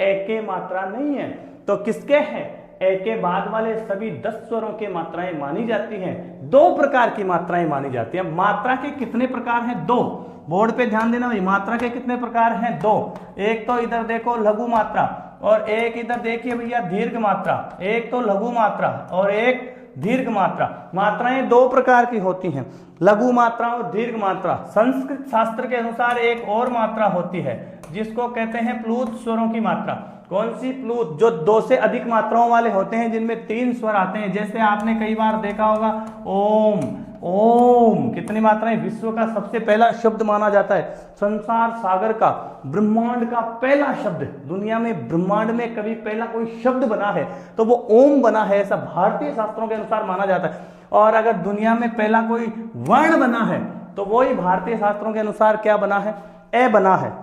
ए के मात्रा नहीं है। तो किसके है, ए के बाद वाले सभी 10 स्वरों के मात्राएं मानी जाती हैं। 2 प्रकार की मात्राएं मानी जाती हैं। मात्रा के कितने प्रकार हैं, 2। बोर्ड पे ध्यान देना भाई, मात्रा के कितने प्रकार हैं, 2। एक तो इधर देखो लघु मात्रा, और एक इधर देखिए भैया दीर्घ मात्रा। एक तो लघु मात्रा और एक दीर्घ मात्रा। मात्राएं 2 प्रकार की होती हैं, लघु मात्रा और दीर्घ मात्रा। संस्कृत शास्त्र के अनुसार एक और मात्रा होती है जिसको कहते हैं प्लूत स्वरों की मात्रा। कौन सी? प्लूत। जो 2 से अधिक मात्राओं वाले होते हैं, जिनमें 3 स्वर आते हैं, जैसे आपने कई बार देखा होगा ओम। ओम कितनी मात्राएं? विश्व का सबसे पहला शब्द माना जाता है, संसार सागर का, ब्रह्मांड का पहला शब्द। दुनिया में ब्रह्मांड में कभी पहला कोई शब्द बना है तो वो ओम बना है, ऐसा भारतीय शास्त्रों के अनुसार माना जाता है। और अगर दुनिया में पहला कोई वर्ण बना है तो वही भारतीय शास्त्रों के अनुसार क्या बना है? ए बना है।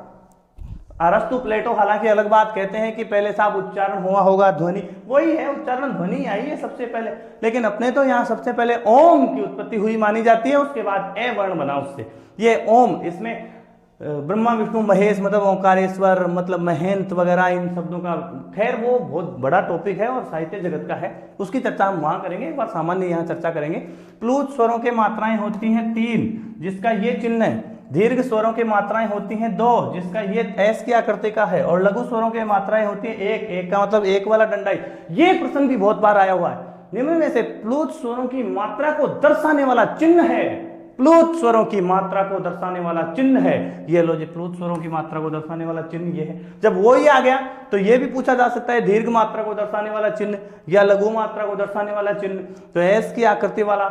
अरस्तु प्लेटो हालांकि अलग बात कहते हैं कि पहले साहब उच्चारण हुआ होगा, ध्वनि, वही है, उच्चारण ध्वनि आई है सबसे पहले, लेकिन अपने तो यहाँ सबसे पहले ओम की उत्पत्ति हुई मानी जाती है, उसके बाद ए वर्ण बना उससे। ये ओम, इसमें ब्रह्मा विष्णु महेश मतलब ओंकारेश्वर मतलब महेंत वगैरह इन शब्दों का, खैर वो बहुत बड़ा टॉपिक है और साहित्य जगत का है, उसकी चर्चा हम वहां करेंगे, एक बार सामान्य यहाँ चर्चा करेंगे। प्लूत स्वरों के मात्राएं होती हैं 3, जिसका ये चिन्ह है। दीर्घ स्वरों की मात्राएं होती हैं 2, जिसका ये एस की आकृति का है। और लघु स्वरों की मात्राएं होती हैं 1, 1 का मतलब एक वाला डंडा। ये प्रश्न भी बहुत बार आया हुआ है। निम्न में से प्लूत स्वरों की मात्रा को दर्शाने वाला चिन्ह है, प्लूत स्वरों की मात्रा को दर्शाने वाला चिन्ह है, ये लो जी, प्लूत स्वरों की मात्रा को दर्शाने वाला चिन्ह ये है। जब वो ही आ गया तो ये भी पूछा जा सकता है दीर्घ मात्रा को दर्शाने वाला चिन्ह या लघु मात्रा को दर्शाने वाला चिन्ह। तो एस की आकृति वाला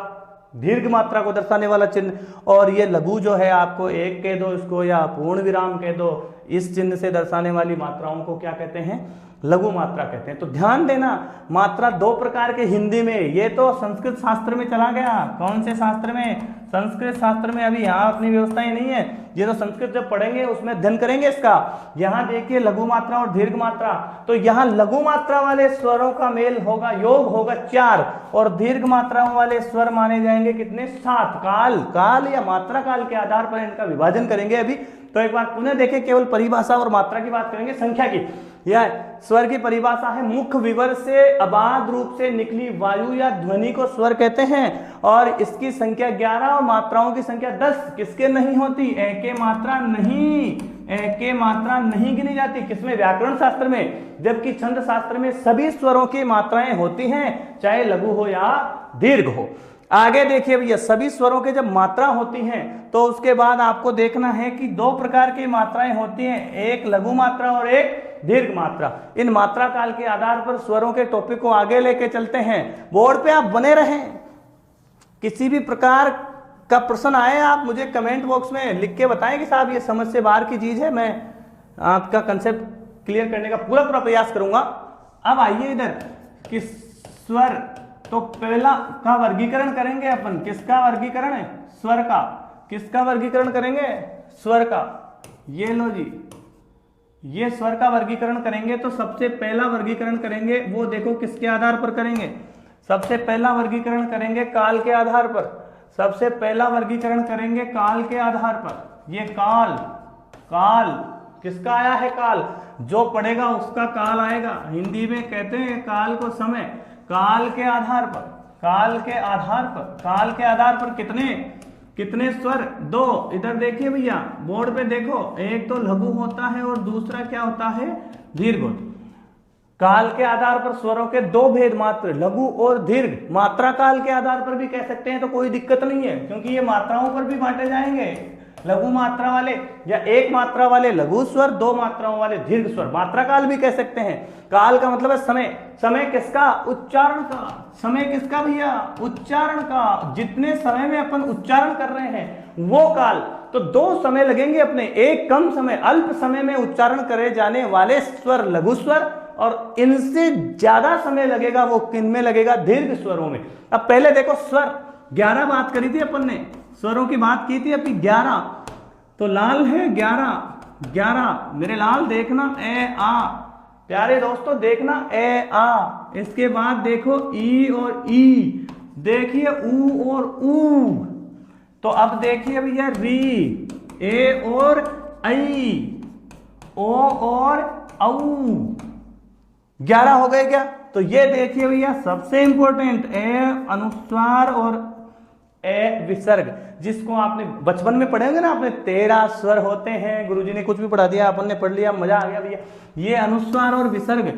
दीर्घ मात्रा को दर्शाने वाला चिन्ह, और ये लघु जो है आपको 1 कह दो इसको या पूर्ण विराम कह दो, इस चिन्ह से दर्शाने वाली मात्राओं को क्या कहते हैं? लघु मात्रा कहते हैं। तो ध्यान देना, मात्रा 2 प्रकार के हिंदी में, ये तो संस्कृत शास्त्र में चला गया। कौन से शास्त्र में? संस्कृत शास्त्र में। अभी यहाँ अपनी व्यवस्थाएं नहीं है, ये तो संस्कृत जब पढ़ेंगे उसमें अध्ययन करेंगे इसका। यहाँ देखिए लघु मात्रा और दीर्घ मात्रा, तो यहाँ लघु मात्रा वाले स्वरों का मेल होगा, योग होगा 4, और दीर्घ मात्राओं वाले स्वर माने जाएंगे कितने? 7। काल या मात्रा काल के आधार पर इनका विभाजन करेंगे अभी। तो एक बार पुनः देखें, केवल परिभाषा और मात्रा की बात करेंगे, संख्या की। यह स्वर की परिभाषा है, मुख्य विवर से अबाध रूप से निकली वायु या ध्वनि को स्वर कहते हैं, और इसकी संख्या 11 और मात्राओं की संख्या 10। किसके नहीं होती? एके मात्रा नहीं, एके मात्रा नहीं गिनी जाती। किसमें? व्याकरण शास्त्र में। जबकि छंद शास्त्र में सभी स्वरों की मात्राएं होती हैं, चाहे लघु हो या दीर्घ हो। आगे देखिए भैया, सभी स्वरों के जब मात्रा होती हैं तो उसके बाद आपको देखना है कि 2 प्रकार की मात्राएं होती हैं, एक लघु मात्रा और एक दीर्घ मात्रा। इन मात्रा काल के आधार पर स्वरों के टॉपिक को आगे लेके चलते हैं। बोर्ड पे आप बने रहें, किसी भी प्रकार का प्रश्न आए आप मुझे कमेंट बॉक्स में लिख के बताएं कि साहब ये समझ से बाहर की चीज है, मैं आपका कंसेप्ट क्लियर करने का पूरा प्रयास करूंगा। अब आइए इधर कि स्वर, तो पहला का वर्गीकरण करेंगे अपन। किसका वर्गीकरण है? स्वर का। किसका वर्गीकरण करेंगे? स्वर का। ये लो जी, ये स्वर का वर्गीकरण करेंगे। तो सबसे पहला वर्गीकरण करेंगे वो देखो किसके आधार पर करेंगे? सबसे पहला वर्गीकरण करेंगे काल के आधार पर। सबसे पहला वर्गीकरण करेंगे काल के आधार पर। ये काल, काल किसका आया है? काल। जो पढ़ेगा उसका काल आएगा। हिंदी में कहते हैं काल को समय। काल के आधार पर, काल के आधार पर, काल के आधार पर कितने स्वर? 2। इधर देखिए भैया, बोर्ड पे देखो, एक तो लघु होता है और दूसरा क्या होता है? दीर्घ होता है। काल के आधार पर स्वरों के 2 भेद मात्र, लघु और दीर्घ। मात्रा काल के आधार पर भी कह सकते हैं तो कोई दिक्कत नहीं है, क्योंकि ये मात्राओं पर भी बांटे जाएंगे। लघु मात्रा वाले या 1 मात्रा वाले लघु स्वर, 2 मात्राओं वाले दीर्घ स्वर, मात्रा काल भी कह सकते हैं। काल का मतलब है समय। समय किसका? उच्चारण का। समय किसका भैया? उच्चारण का। जितने समय में अपन उच्चारण कर रहे हैं वो काल। तो 2 समय लगेंगे अपने, एक कम समय, अल्प समय में उच्चारण करे जाने वाले स्वर लघु स्वर, और इनसे ज्यादा समय लगेगा वो किन में लगेगा? दीर्घ स्वरों में। अब पहले देखो स्वर, 11 बात करी थी अपन ने, स्वरों की बात की थी अपनी 11। तो लाल है 11 मेरे लाल देखना, ए आ। प्यारे दोस्तों देखना, ए आ। इसके बाद देखो ई और ई, देखिए ऊ और ऊ। तो अब देखिए भैया री, ए और आई, ओ और औ। 11 हो गए क्या? तो ये देखिए भैया सबसे इंपॉर्टेंट, ए अनुस्वार और ए विसर्ग, जिसको आपने बचपन में पढ़ेंगे ना, आपने 13 स्वर होते हैं, गुरुजी ने कुछ भी पढ़ा दिया, अपन ने पढ़ लिया, मजा आ गया भैया। ये अनुस्वार और विसर्ग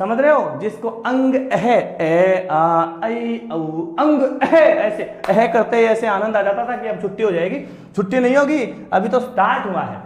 समझ रहे हो, जिसको अंग है, ए आ आई औ, अंग है, ऐसे करते ही ऐसे आनंद आ जाता था कि अब छुट्टी हो जाएगी। छुट्टी नहीं होगी, अभी तो स्टार्ट हुआ है,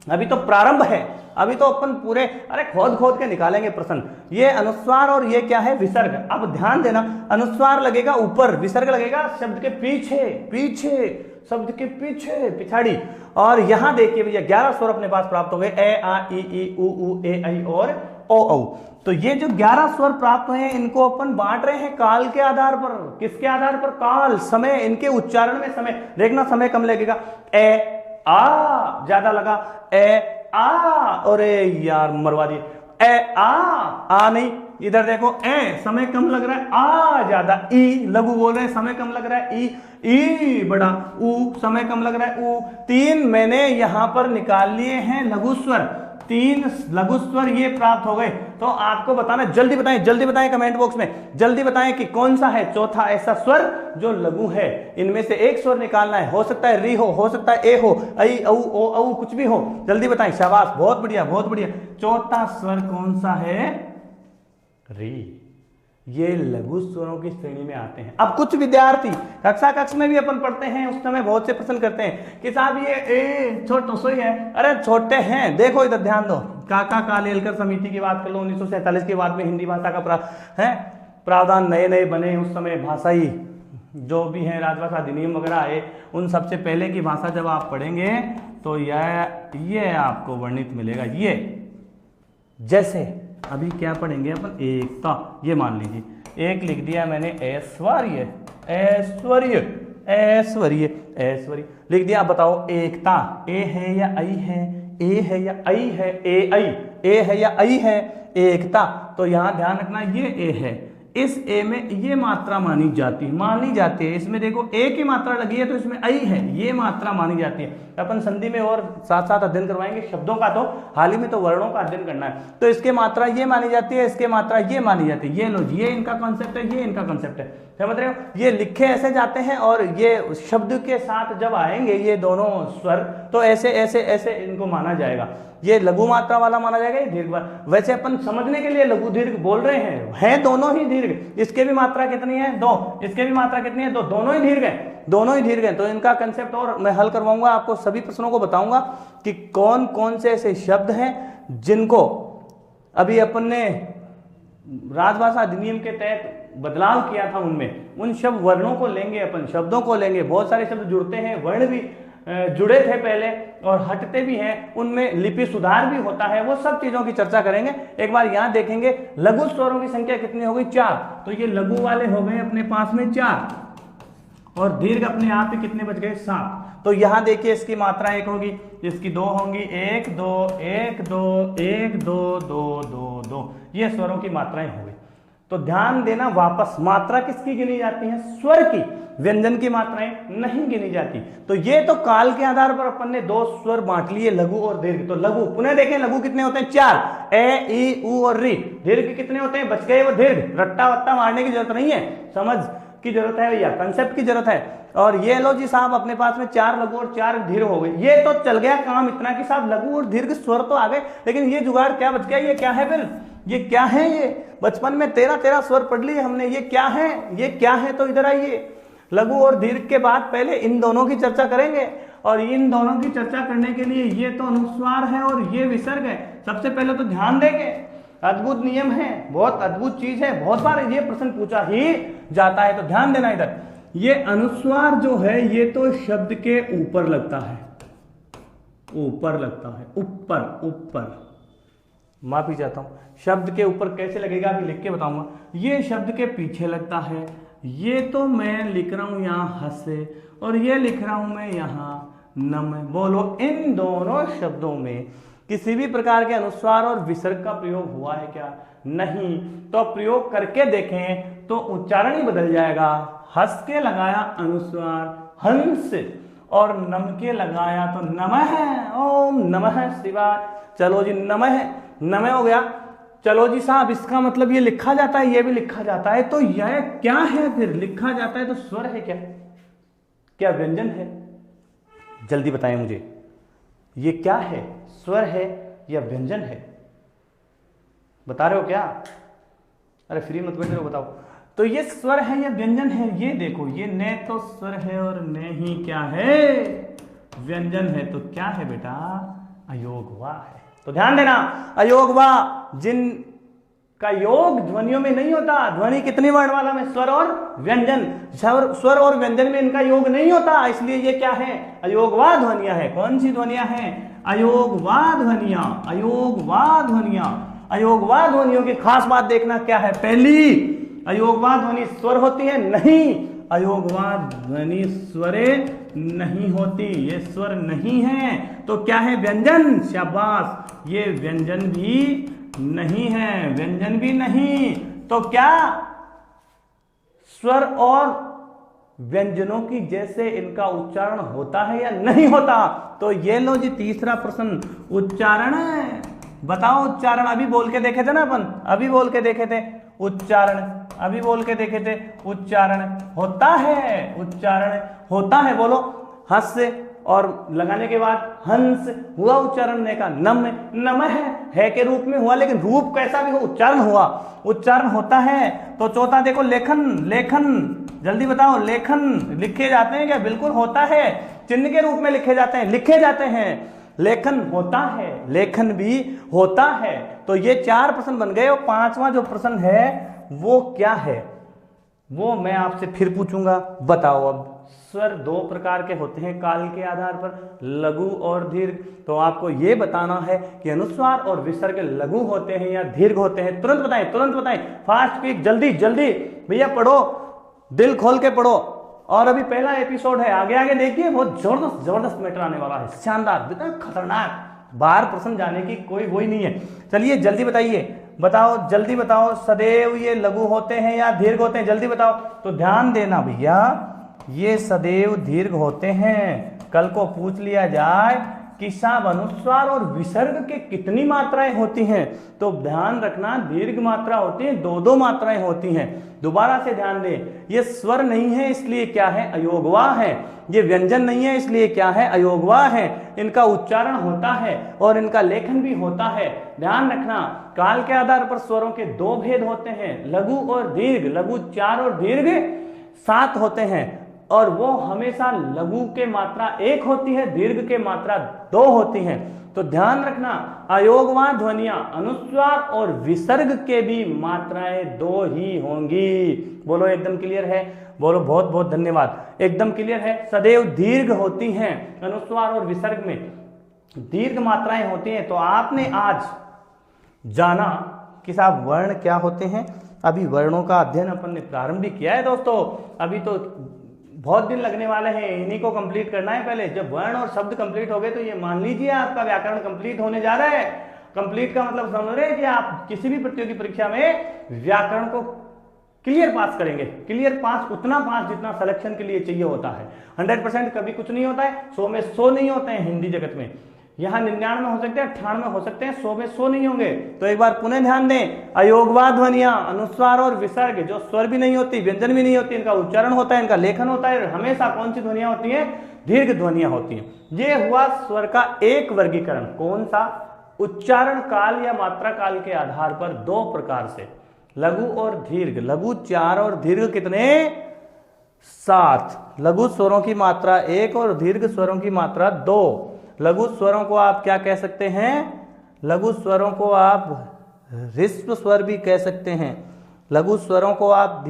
अभी तो प्रारंभ है। अभी तो अपन पूरे अरे खोद खोद के निकालेंगे प्रश्न। ये अनुस्वार और ये क्या है, विसर्ग। अब ध्यान देना, अनुस्वार लगेगा ऊपर, विसर्ग लगेगा शब्द के पीछे, पीछे शब्द के पीछे, पिछाड़ी। और यहां देखिए भैया 11 स्वर अपने पास प्राप्त हो गए, ए आ ई उ ए ऐ और ओ औ। तो ये जो 11 स्वर प्राप्त हुए हैं इनको अपन बांट रहे हैं काल के आधार पर। किसके आधार पर, काल, समय, इनके उच्चारण में समय। देखना समय कम लगेगा, ए आ ज्यादा लगा, ए आ, और यार मरवा दिए, ए आ नहीं, इधर देखो ए समय कम लग रहा है, आ ज्यादा, ई लघु बोल रहे हैं समय कम लग रहा है, ई बड़ा, ऊ समय कम लग रहा है, ऊ। 3 मैंने यहां पर निकाल लिए हैं लघु स्वर, 3 लघु स्वर ये प्राप्त हो गए। तो आपको बताना, जल्दी बताएं कमेंट बॉक्स में, जल्दी बताएं कि कौन सा है चौथा ऐसा स्वर जो लघु है। इनमें से एक स्वर निकालना है, हो सकता है री हो सकता है ए हो, ऐ औ ओ औ कुछ भी हो, जल्दी बताएं। शाबाश, बहुत बढ़िया बहुत बढ़िया। चौथा स्वर कौन सा है, री। ये लघु स्वरों की श्रेणी में आते हैं। अब कुछ विद्यार्थी कक्षा में भी अपन पढ़ते हैं, उस समय बहुत से प्रश्न करते हैं कि साहब ये ए छोटो सो ही है, अरे छोटे हैं। देखो इधर ध्यान दो, काका कालेलकर समिति की बात कर लो, 1947 के बाद में हिंदी भाषा का प्रावधान नए बने। उस समय भाषाई जो भी है राजभाषा अधिनियम वगैरह आए, उन सबसे पहले की भाषा जब आप पढ़ेंगे तो ये आपको वर्णित मिलेगा। ये जैसे अभी क्या पढ़ेंगे अपन, एकता। ये मान लीजिए एक लिख दिया मैंने ऐश्वर्य, ऐश्वर्य ऐश्वर्य ऐश्वर्य लिख दिया। अब बताओ एकता, ए है या ऐ है, ए है या ऐ है, ए है या ऐ है, एकता। तो यहां ध्यान रखना ये ए है, इस ए में ये मात्रा मानी जाती है। इसमें देखो ए की मात्रा लगी है तो इसमें ऐ है, ये मात्रा मानी जाती है। अपन संधि में और साथ साथ अध्ययन करवाएंगे शब्दों का, तो हाल ही में तो वर्णों का अध्ययन करना है। तो इसके मात्रा ये मानी जाती है, इसके मात्रा ये मानी जाती है। ये लो, ये इनका कॉन्सेप्ट है, ये इनका कॉन्सेप्ट है, समझ रहे हो। ये लिखे ऐसे जाते हैं और ये शब्द के साथ जब आएंगे ये दोनों स्वर, तो ऐसे ऐसे ऐसे इनको माना जाएगा। ये लघु मात्रा वाला माना जाएगा, ये दीर्घ। वैसे अपन समझने के लिए लघु दीर्घ बोल रहे हैं दोनों ही दीर्घ। इसके भी मात्रा कितनी है, 2, इसके भी मात्रा कितनी है, 2, दोनों ही दीर्घ है, दोनों ही दीर्घ है। तो इनका कंसेप्ट और मैं हल करवाऊंगा, आपको सभी प्रश्नों को बताऊंगा कि कौन कौन से ऐसे शब्द हैं जिनको अभी अपन ने राजभाषा अधिनियम के तहत बदलाव किया था, उनमें उन शब्द वर्णों को लेंगे, अपन शब्दों को लेंगे। बहुत सारे शब्द जुड़ते हैं, वर्ण भी जुड़े थे पहले और हटते भी हैं, उनमें लिपि सुधार भी होता है, वो सब चीजों की चर्चा करेंगे। एक बार यहां देखेंगे लघु स्वरों की संख्या कितनी हो गई, 4। तो ये लघु वाले हो गए अपने पास में 4 और दीर्घ अपने आप ही कितने बच गए, 7। तो यहां देखिए इसकी मात्रा 1 होगी, इसकी 2 होंगी, 1 2 1 2 1 2 2 2 2, ये स्वरों की मात्राएं हो गई। तो ध्यान देना, वापस मात्रा किसकी गिनी जाती है, स्वर की, व्यंजन की मात्राएं नहीं गिनी जाती। तो ये तो काल के आधार पर अपन ने 2 स्वर बांट लिए, लघु और दीर्घ। तो लघु पुनः देखें, लघु कितने होते हैं, 4, ए ई उ और री। दीर्घ कितने होते हैं, बच गए वो दीर्घ। रट्टा वट्टा मारने की जरूरत नहीं है, समझ की जरूरत है भैया, कंसेप्ट की जरूरत है। और ये लो जी साहब, अपने पास में 4 लघु और 4 दीर्घ हो गए। ये तो चल गया काम इतना कि साहब लघु और दीर्घ स्वर तो आ गए, लेकिन ये जुगाड़ क्या बच गया, ये क्या है फिर, ये क्या है, ये बचपन में 13 स्वर पढ़ लिए हमने, ये क्या है, ये क्या है। तो इधर आइए, लघु और दीर्घ के बाद पहले इन दोनों की चर्चा करेंगे, और इन दोनों की चर्चा करने के लिए ये तो अनुस्वार है और ये विसर्ग है। सबसे पहले तो ध्यान देंगे, अद्भुत नियम है, बहुत अद्भुत चीज है, बहुत बार ये प्रश्न पूछा ही जाता है। तो ध्यान देना इधर, ये अनुस्वार जो है ये तो शब्द के ऊपर लगता है, ऊपर लगता है, ऊपर ऊपर, माफी चाहता हूं, शब्द के ऊपर कैसे लगेगा अभी लिख के बताऊंगा। ये शब्द के पीछे लगता है, ये तो मैं लिख रहा हूं यहां हसे, और ये लिख रहा हूं मैं यहां नम। बोलो इन दोनों शब्दों में किसी भी प्रकार के अनुस्वार और विसर्ग का प्रयोग हुआ है क्या, नहीं। तो प्रयोग करके देखें तो उच्चारण ही बदल जाएगा। हंस के लगाया अनुस्वार हंस, और नम के लगाया तो नमः, ओम नमः शिवाय। चलो जी नमः, नमः हो गया। चलो जी साहब, इसका मतलब ये लिखा जाता है, ये भी लिखा जाता है, तो यह क्या है फिर, लिखा जाता है तो स्वर है क्या, क्या व्यंजन है, जल्दी बताएं मुझे, ये क्या है, स्वर है या व्यंजन है, बता रहे हो क्या, अरे फ्री मत बैठे रहो, बताओ। तो ये स्वर है या व्यंजन है, ये देखो, ये न तो स्वर है और न ही क्या है, व्यंजन है। तो क्या है बेटा, अयोग हुआ है। तो ध्यान देना, अयोग वा जिन का योग ध्वनियों में नहीं होता। ध्वनि कितनी वर्णमाला में? स्वर और व्यंजन। स्वर और व्यंजन में इनका योग नहीं होता, इसलिए ये क्या है? अयोगवा ध्वनियां है। कौन सी ध्वनियां हैं? अयोगवा ध्वनियां। अयोगवा ध्वनियां। अयोगवा ध्वनियों की खास बात देखना क्या है? पहली, अयोगवा ध्वनि स्वर होती है? नहीं, अयोगवा ध्वनि स्वरे नहीं होती, ये स्वर नहीं है। तो क्या है? व्यंजन। शाबाश, ये व्यंजन भी नहीं है, व्यंजन भी नहीं। तो क्या स्वर और व्यंजनों की जैसे इनका उच्चारण होता है या नहीं होता? तो ये लो जी तीसरा प्रश्न, उच्चारण बताओ। उच्चारण अभी बोल के देखे थे ना अपन, अभी बोल के देखे थे उच्चारण, अभी बोल के देखे थे उच्चारण होता है, उच्चारण होता है। बोलो, हंस और लगाने के बाद हंस हुआ उच्चारण का, नम नम है के रूप में हुआ, लेकिन रूप कैसा भी हो उच्चारण हुआ, उच्चारण होता है। तो चौथा देखो, लेखन। लेखन जल्दी बताओ, लेखन लिखे जाते हैं क्या? बिल्कुल होता है, चिन्ह के रूप में लिखे जाते हैं, लिखे जाते हैं। लेखन होता है, लेखन भी होता है। तो ये 4 प्रश्न बन गए। और 5वां जो प्रश्न है वो क्या है, वो मैं आपसे फिर पूछूंगा। बताओ अब, स्वर 2 प्रकार के होते हैं काल के आधार पर, लघु और दीर्घ। तो आपको ये बताना है कि अनुस्वार और विसर्ग लघु होते हैं या दीर्घ होते हैं। तुरंत बताएं, तुरंत बताएं, फास्ट क्विक, जल्दी जल्दी भैया पढ़ो, दिल खोल के पढ़ो। और अभी पहला एपिसोड है, आगे आगे देखिए, बहुत जबरदस्त जबरदस्त मैटर आने वाला है, शानदार, बिल्कुल खतरनाक। बाहर प्रश्न जाने की कोई वही नहीं है। चलिए जल्दी बताइए, बताओ जल्दी बताओ, सदैव ये लघु होते हैं या दीर्घ होते हैं? जल्दी बताओ। तो ध्यान देना भैया, ये सदैव दीर्घ होते हैं। कल को पूछ लिया जाए कि साहब अनुस्वार और विसर्ग के कितनी मात्राएं होती हैं, तो ध्यान रखना दीर्घ मात्रा होती है, 2 मात्राएं होती हैं। दोबारा से ध्यान दें, ये स्वर नहीं है इसलिए क्या है? अयोगवा है। ये व्यंजन नहीं है इसलिए क्या है? अयोगवा है। इनका उच्चारण होता है और इनका लेखन भी होता है। ध्यान रखना, काल के आधार पर स्वरों के 2 भेद होते हैं, लघु और दीर्घ। लघु 4 और दीर्घ 7 होते हैं, और वो हमेशा लघु के मात्रा 1 होती है, दीर्घ के मात्रा 2 होती हैं। तो ध्यान रखना, अयोगवा ध्वनियां अनुस्वार और विसर्ग के भी मात्राएं 2 ही होंगी। बोलो एकदम क्लियर है? बोलो बहुत बहुत धन्यवाद। एकदम क्लियर है। सदैव दीर्घ होती हैं, अनुस्वार और विसर्ग में दीर्घ मात्राएं होती हैं। तो आपने आज जाना कि साहब वर्ण क्या होते हैं। अभी वर्णों का अध्ययन अपन ने प्रारंभ भी किया है दोस्तों, अभी तो बहुत दिन लगने वाले हैं, इन्हीं को कंप्लीट करना है पहले। जब वर्ण और शब्द कंप्लीट हो गए तो ये मान लीजिए आपका व्याकरण कंप्लीट होने जा रहा है। कंप्लीट का मतलब समझ रहे हैं कि आप किसी भी प्रतियोगी परीक्षा में व्याकरण को क्लियर पास करेंगे। क्लियर पास, उतना पास जितना सिलेक्शन के लिए चाहिए होता है। 100% कभी कुछ नहीं होता है, 100 में 100 नहीं होते हैं हिंदी जगत में। यहाँ 99 हो सकते हैं, 98 हो सकते हैं, 100 में 100 नहीं होंगे। तो एक बार पुनः ध्यान दें, अयोगवा ध्वनियां अनुस्वार और विसर्ग, जो स्वर भी नहीं होती, व्यंजन भी नहीं होती, इनका उच्चारण होता है, इनका लेखन होता है। हमेशा कौन सी ध्वनियां होती हैं? दीर्घ ध्वनियां होती हैं। ये हुआ स्वर का एक वर्गीकरण। कौन सा? उच्चारण काल या मात्रा काल के आधार पर 2 प्रकार से, लघु और दीर्घ। लघु 4 और दीर्घ कितने? 7। लघु स्वरों की मात्रा 1 और दीर्घ स्वरों की मात्रा 2। लघु स्वरों को आप क्या कह सकते हैं? लघु स्वरों को आप ह्रस्व स्वर भी कह सकते हैं। लघु स्वरों को आप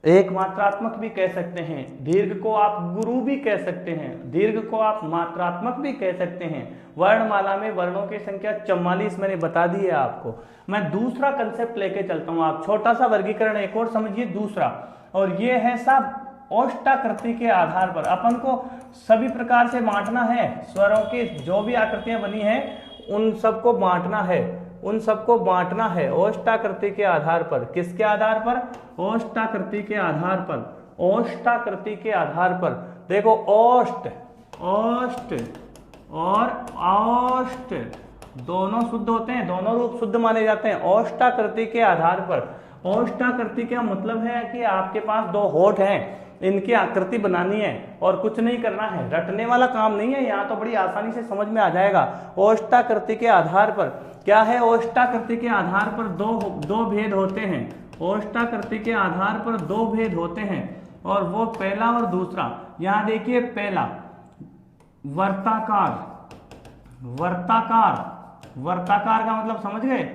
एक मात्रात्मक भी कह सकते हैं। दीर्घ को आप गुरु भी कह सकते हैं। दीर्घ को आप मात्रात्मक भी कह सकते हैं। वर्णमाला में वर्णों की संख्या 44 मैंने बता दी है आपको। मैं दूसरा कंसेप्ट लेके चलता हूं, आप छोटा सा वर्गीकरण एक और समझिए दूसरा, और ये है साहब औष्टाकृति के आधार पर। अपन को सभी प्रकार से बांटना है, स्वरों की जो भी आकृतियां बनी हैं उन सबको बांटना है, उन सबको बांटना है औष्टाकृति के आधार पर। किसके आधार पर? औष्टाकृति के आधार पर। औष्टाकृति के आधार पर देखो, औष्ट, औष्ट और औष्ट दोनों शुद्ध होते हैं, दोनों रूप शुद्ध माने जाते हैं औष्टाकृति के आधार पर। औष्टाकृति का मतलब है कि आपके पास 2 होठ हैं, इनकी आकृति बनानी है और कुछ नहीं करना है, रटने वाला काम नहीं है। यहाँ तो बड़ी आसानी से समझ में आ जाएगा। औष्टाकृति के आधार पर क्या है? औष्टाकृति के आधार पर दो भेद होते हैं। औष्टाकृति के आधार पर 2 भेद होते हैं, और वो पहला और दूसरा। यहाँ देखिए, पहला वर्ताकार, वर्ताकार, वर्ताकार का मतलब समझ गए,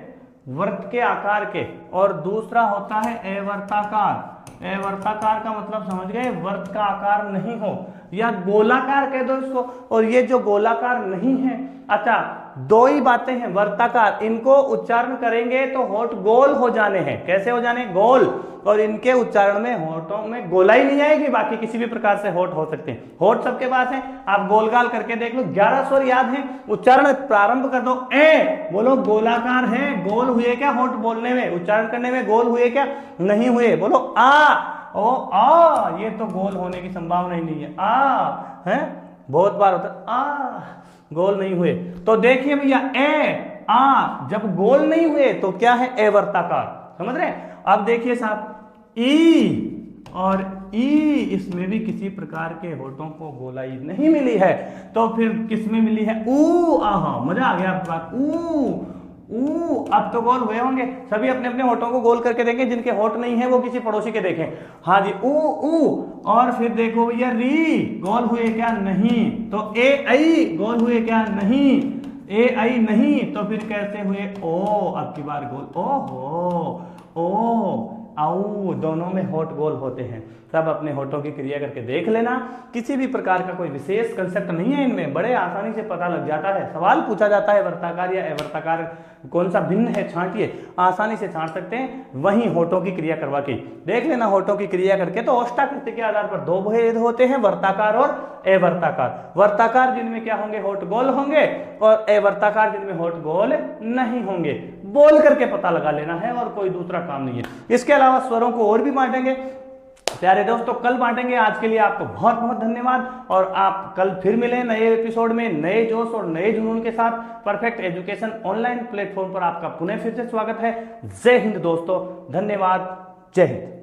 वृत्त के आकार के। और दूसरा होता है अवर्ताकार, अवर्ताकार का मतलब समझ गए वृत्त का आकार नहीं हो, या गोलाकार कह दो इसको। और ये जो गोलाकार नहीं है, अच्छा दो ही बातें हैं, वर्ताकार, इनको उच्चारण करेंगे तो होठ गोल हो जाने हैं। कैसे हो जाने? गोल। और इनके उच्चारण में होठों में गोलाई नहीं आएगी, बाकी किसी भी प्रकार से होठ हो सकते हैं। होठ सबके पास है, आप गोलगाल करके देख लो। 11 स्वर याद है, उच्चारण प्रारंभ कर दो। ए बोलो, गोलाकार है, गोल हुए क्या होठ बोलने में, उच्चारण करने में गोल हुए क्या? नहीं हुए। बोलो आ, ओ आ, ये तो गोल होने की संभावना ही नहीं है। आ है, बहुत बार होता है आ, गोल नहीं हुए। तो देखिए भैया, ए आ जब गोल नहीं हुए तो क्या है? अवर्ताकार। समझ रहे हैं? अब देखिए साहब, ई और ई, इसमें भी किसी प्रकार के होठों को गोलाई नहीं मिली है, तो फिर किसमें मिली है? ऊ। आहा, मजा आ गया आपके पास। ऊ, अब तो गोल हुए होंगे। सभी अपने अपने होठों को गोल करके देखें, जिनके होठ नहीं है वो किसी पड़ोसी के देखें। हाँ जी, ऊ। और फिर देखो भैया, री गोल हुए क्या? नहीं। तो ए आई गोल हुए क्या? नहीं। ए आई नहीं, तो फिर कैसे हुए? ओ, अब की बार गोल। ओहो, ओ, आऊ, दोनों में होठ गोल होते हैं। सब अपने होठों की क्रिया करके देख लेना। किसी भी प्रकार का कोई विशेष कंसेप्ट नहीं है इनमें, बड़े आसानी से पता लग जाता है। सवाल पूछा जाता है वर्ताकार या अवर्ताकार कौन सा भिन्न है, छांटिए, आसानी से छांट सकते हैं। वहीं होठों की क्रिया करवा के देख लेना। होठों की क्रिया करके तो औष्ठाकृति के आधार पर दो भेद होते हैं, वर्ताकार और अवर्ताकार। वर्ताकार जिनमें क्या होंगे? होठ गोल होंगे, और अवर्ताकार जिनमें होठ गोल नहीं होंगे। बोल करके पता लगा लेना है, और कोई दूसरा काम नहीं है। इसके अलावा स्वरों को और भी बांटेंगे प्यारे दोस्तों, कल बांटेंगे। आज के लिए आपको बहुत बहुत धन्यवाद, और आप कल फिर मिलें नए एपिसोड में, नए जोश और नए जुनून के साथ। परफेक्ट एजुकेशन ऑनलाइन प्लेटफॉर्म पर आपका पुनः फिर से स्वागत है। जय हिंद दोस्तों, धन्यवाद, जय हिंद।